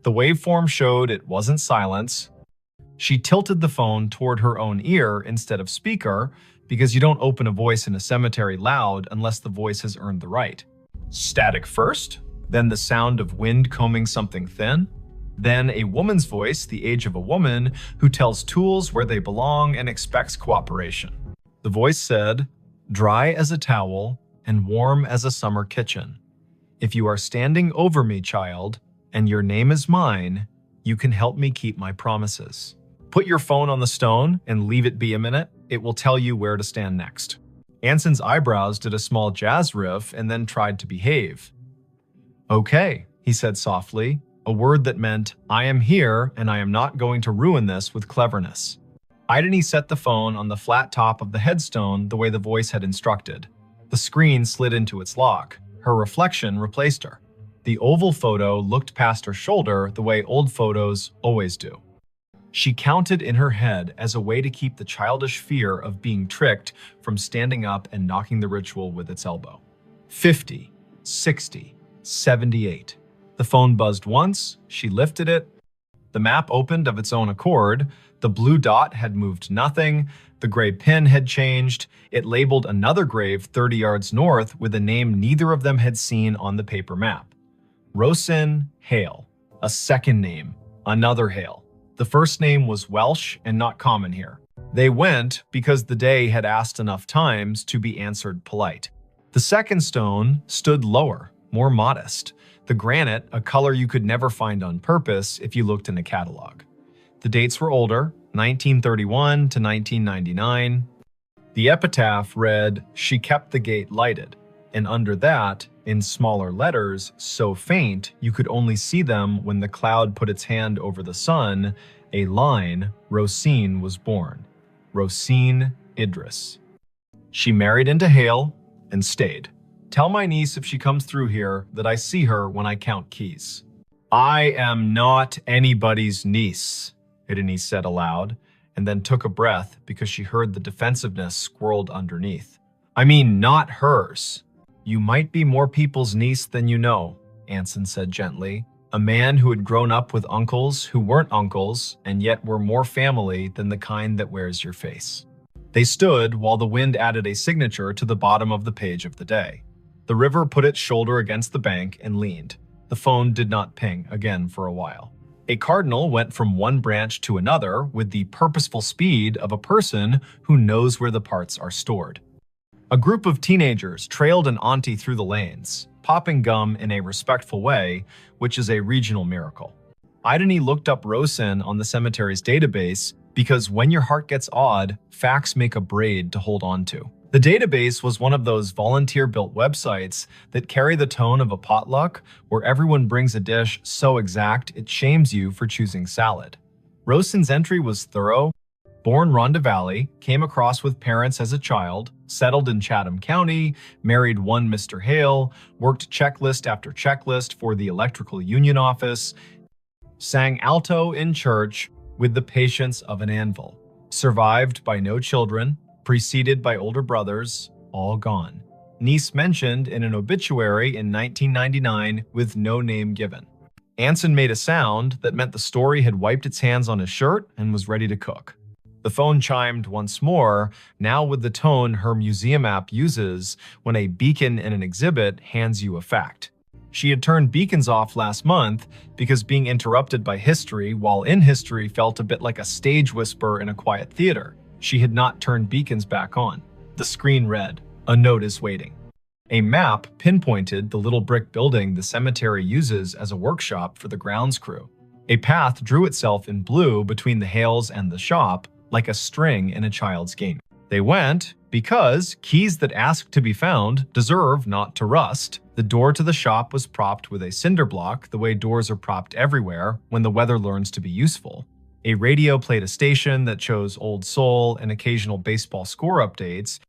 The waveform showed it wasn't silence. She tilted the phone toward her own ear instead of speaker because you don't open a voice in a cemetery loud unless the voice has earned the right. Static first, then the sound of wind combing something thin, then a woman's voice, the age of a woman, who tells tools where they belong and expects cooperation. The voice said, "Dry as a towel and warm as a summer kitchen. If you are standing over me, child, and your name is mine, you can help me keep my promises. Put your phone on the stone and leave it be a minute. It will tell you where to stand next." Anson's eyebrows did a small jazz riff and then tried to behave. "Okay," he said softly, a word that meant, "I am here and I am not going to ruin this with cleverness." Ideni set the phone on the flat top of the headstone the way the voice had instructed. The screen slid into its lock. Her reflection replaced her. The oval photo looked past her shoulder the way old photos always do. She counted in her head as a way to keep the childish fear of being tricked from standing up and knocking the ritual with its elbow. 50, 60, 78. The phone buzzed once, she lifted it. The map opened of its own accord. The blue dot had moved nothing. The gray pin had changed. It labeled another grave 30 yards north with a name neither of them had seen on the paper map. Rosin Hale. A second name. Another Hale. The first name was Welsh and not common here. They went because the day had asked enough times to be answered polite. The second stone stood lower, more modest. The granite, a color you could never find on purpose if you looked in a catalog. The dates were older, 1931 to 1999. The epitaph read, "She kept the gate lighted," and under that, in smaller letters, so faint you could only see them when the cloud put its hand over the sun, a line, Rosine was born. Rosine Idris. She married into Hale and stayed. Tell my niece if she comes through here that I see her when I count keys. I am not anybody's niece, Ideni said aloud, and then took a breath because she heard the defensiveness squirreled underneath. I mean, not hers. You might be more people's niece than you know, Anson said gently, a man who had grown up with uncles who weren't uncles and yet were more family than the kind that wears your face. They stood while the wind added a signature to the bottom of the page of the day. The river put its shoulder against the bank and leaned. The phone did not ping again for a while. A cardinal went from one branch to another with the purposeful speed of a person who knows where the parts are stored. A group of teenagers trailed an auntie through the lanes, popping gum in a respectful way, which is a regional miracle. Ideni looked up Rosin on the cemetery's database because when your heart gets odd, facts make a braid to hold on to. The database was one of those volunteer-built websites that carry the tone of a potluck where everyone brings a dish so exact it shames you for choosing salad. Rosin's entry was thorough. Born Rhonda Valley, came across with parents as a child, settled in Chatham County, married one Mr. Hale, worked checklist after checklist for the electrical union office, sang alto in church with the patience of an anvil, survived by no children, preceded by older brothers, all gone. Niece mentioned in an obituary in 1999 with no name given. Anson made a sound that meant the story had wiped its hands on his shirt and was ready to cook. The phone chimed once more, now with the tone her museum app uses when a beacon in an exhibit hands you a fact. She had turned beacons off last month because being interrupted by history while in history felt a bit like a stage whisper in a quiet theater. She had not turned beacons back on. The screen read, "A note is waiting." A map pinpointed the little brick building the cemetery uses as a workshop for the grounds crew. A path drew itself in blue between the Hales and the shop, like a string in a child's game. They went, Because keys that ask to be found deserve not to rust. The door to the shop was propped with a cinder block the way doors are propped everywhere when the weather learns to be useful. A radio played a station that chose Old Soul and occasional baseball score updates.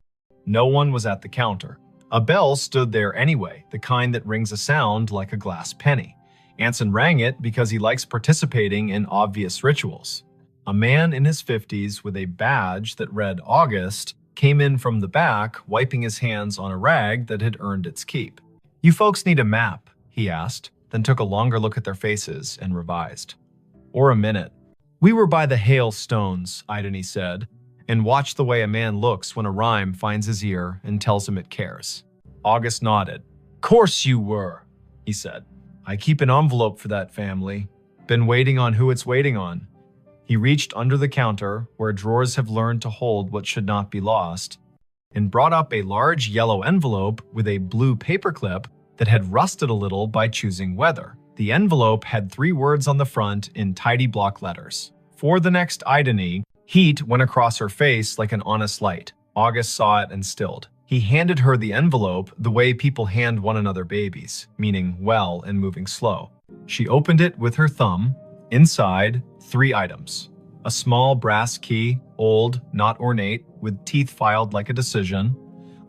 No one was at the counter. A bell stood there anyway, the kind that rings a sound like a glass penny. Anson rang it because he likes participating in obvious rituals. A man in his 50s with a badge that read August came in from the back, wiping his hands on a rag that had earned its keep. "You folks need a map?" he asked, then took a longer look at their faces and revised. "Or a minute." "We were by the hailstones," Idony said, and watched the way a man looks when a rhyme finds his ear and tells him it cares. August nodded. "Course you were," he said. "I keep an envelope for that family. Been waiting on who it's waiting on." He reached under the counter, where drawers have learned to hold what should not be lost, and brought up a large yellow envelope with a blue paperclip that had rusted a little by choosing weather. The envelope had 3 words on the front in tidy block letters. For the next Idony, heat went across her face like an honest light. August saw it and stilled. He handed her the envelope the way people hand one another babies, meaning well and moving slow. She opened it with her thumb. Inside, 3 items. A small brass key, old, not ornate, with teeth filed like a decision.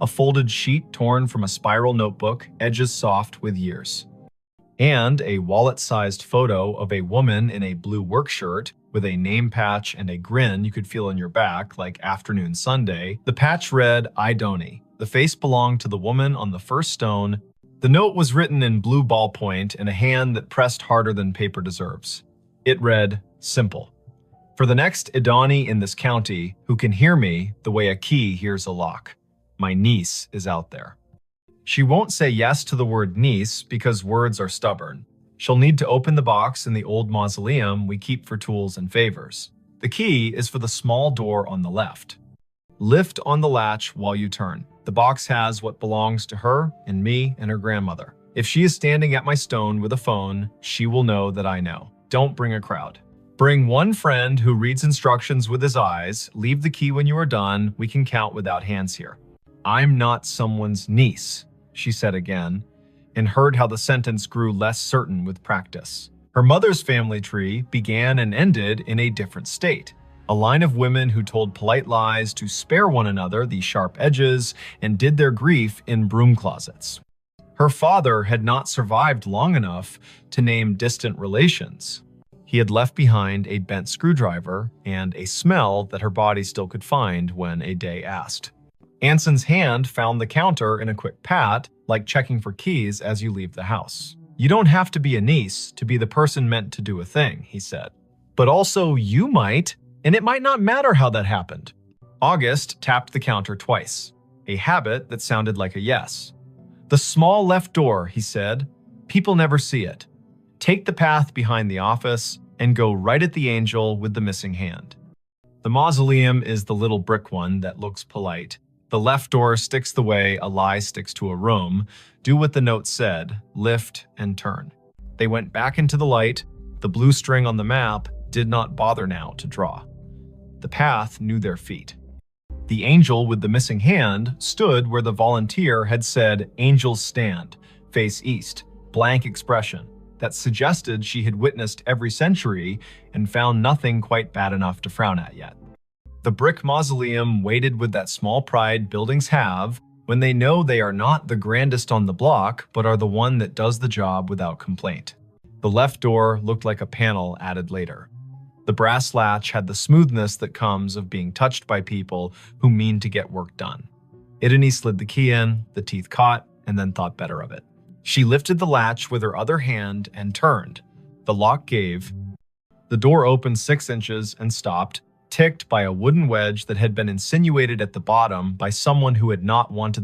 A folded sheet torn from a spiral notebook, edges soft with years. And a wallet-sized photo of a woman in a blue work shirt with a name patch and a grin you could feel on your back like afternoon Sunday. The patch read, "Idony." The face belonged to the woman on the first stone. The note was written in blue ballpoint in a hand that pressed harder than paper deserves. It read, "Simple. For the next Idony in this county who can hear me the way a key hears a lock. My niece is out there." She won't say yes to the word niece because words are stubborn. She'll need to open the box in the old mausoleum we keep for tools and favors. The key is for the small door on the left. Lift on the latch while you turn. The box has what belongs to her and me and her grandmother. If she is standing at my stone with a phone, she will know that I know. Don't bring a crowd. Bring one friend who reads instructions with his eyes. Leave the key when you are done. We can count without hands here. "I'm not someone's niece," she said again, and heard how the sentence grew less certain with practice. Her mother's family tree began and ended in a different state. A line of women who told polite lies to spare one another the sharp edges and did their grief in broom closets. Her father had not survived long enough to name distant relations. He had left behind a bent screwdriver and a smell that her body still could find when a day asked. Anson's hand found the counter in a quick pat, like checking for keys as you leave the house. "You don't have to be a niece to be the person meant to do a thing," he said. "But also you might, and it might not matter how that happened." August tapped the counter twice, a habit that sounded like a yes. "The small left door," he said. "People never see it. Take the path behind the office and go right at the angel with the missing hand." The mausoleum is the little brick one that looks polite. The left door sticks the way a lie sticks to a room. Do what the note said, lift and turn. They went back into the light. The blue string on the map did not bother now to draw. The path knew their feet. The angel with the missing hand stood where the volunteer had said, "Angels stand, face east," blank expression that suggested she had witnessed every century and found nothing quite bad enough to frown at yet. The brick mausoleum waited with that small pride buildings have when they know they are not the grandest on the block, but are the one that does the job without complaint. The left door looked like a panel added later. The brass latch had the smoothness that comes of being touched by people who mean to get work done. Idony slid the key in, the teeth caught, and then thought better of it. She lifted the latch with her other hand and turned. The lock gave. The door opened 6 inches and stopped, ticked by a wooden wedge that had been insinuated at the bottom by someone who had not wanted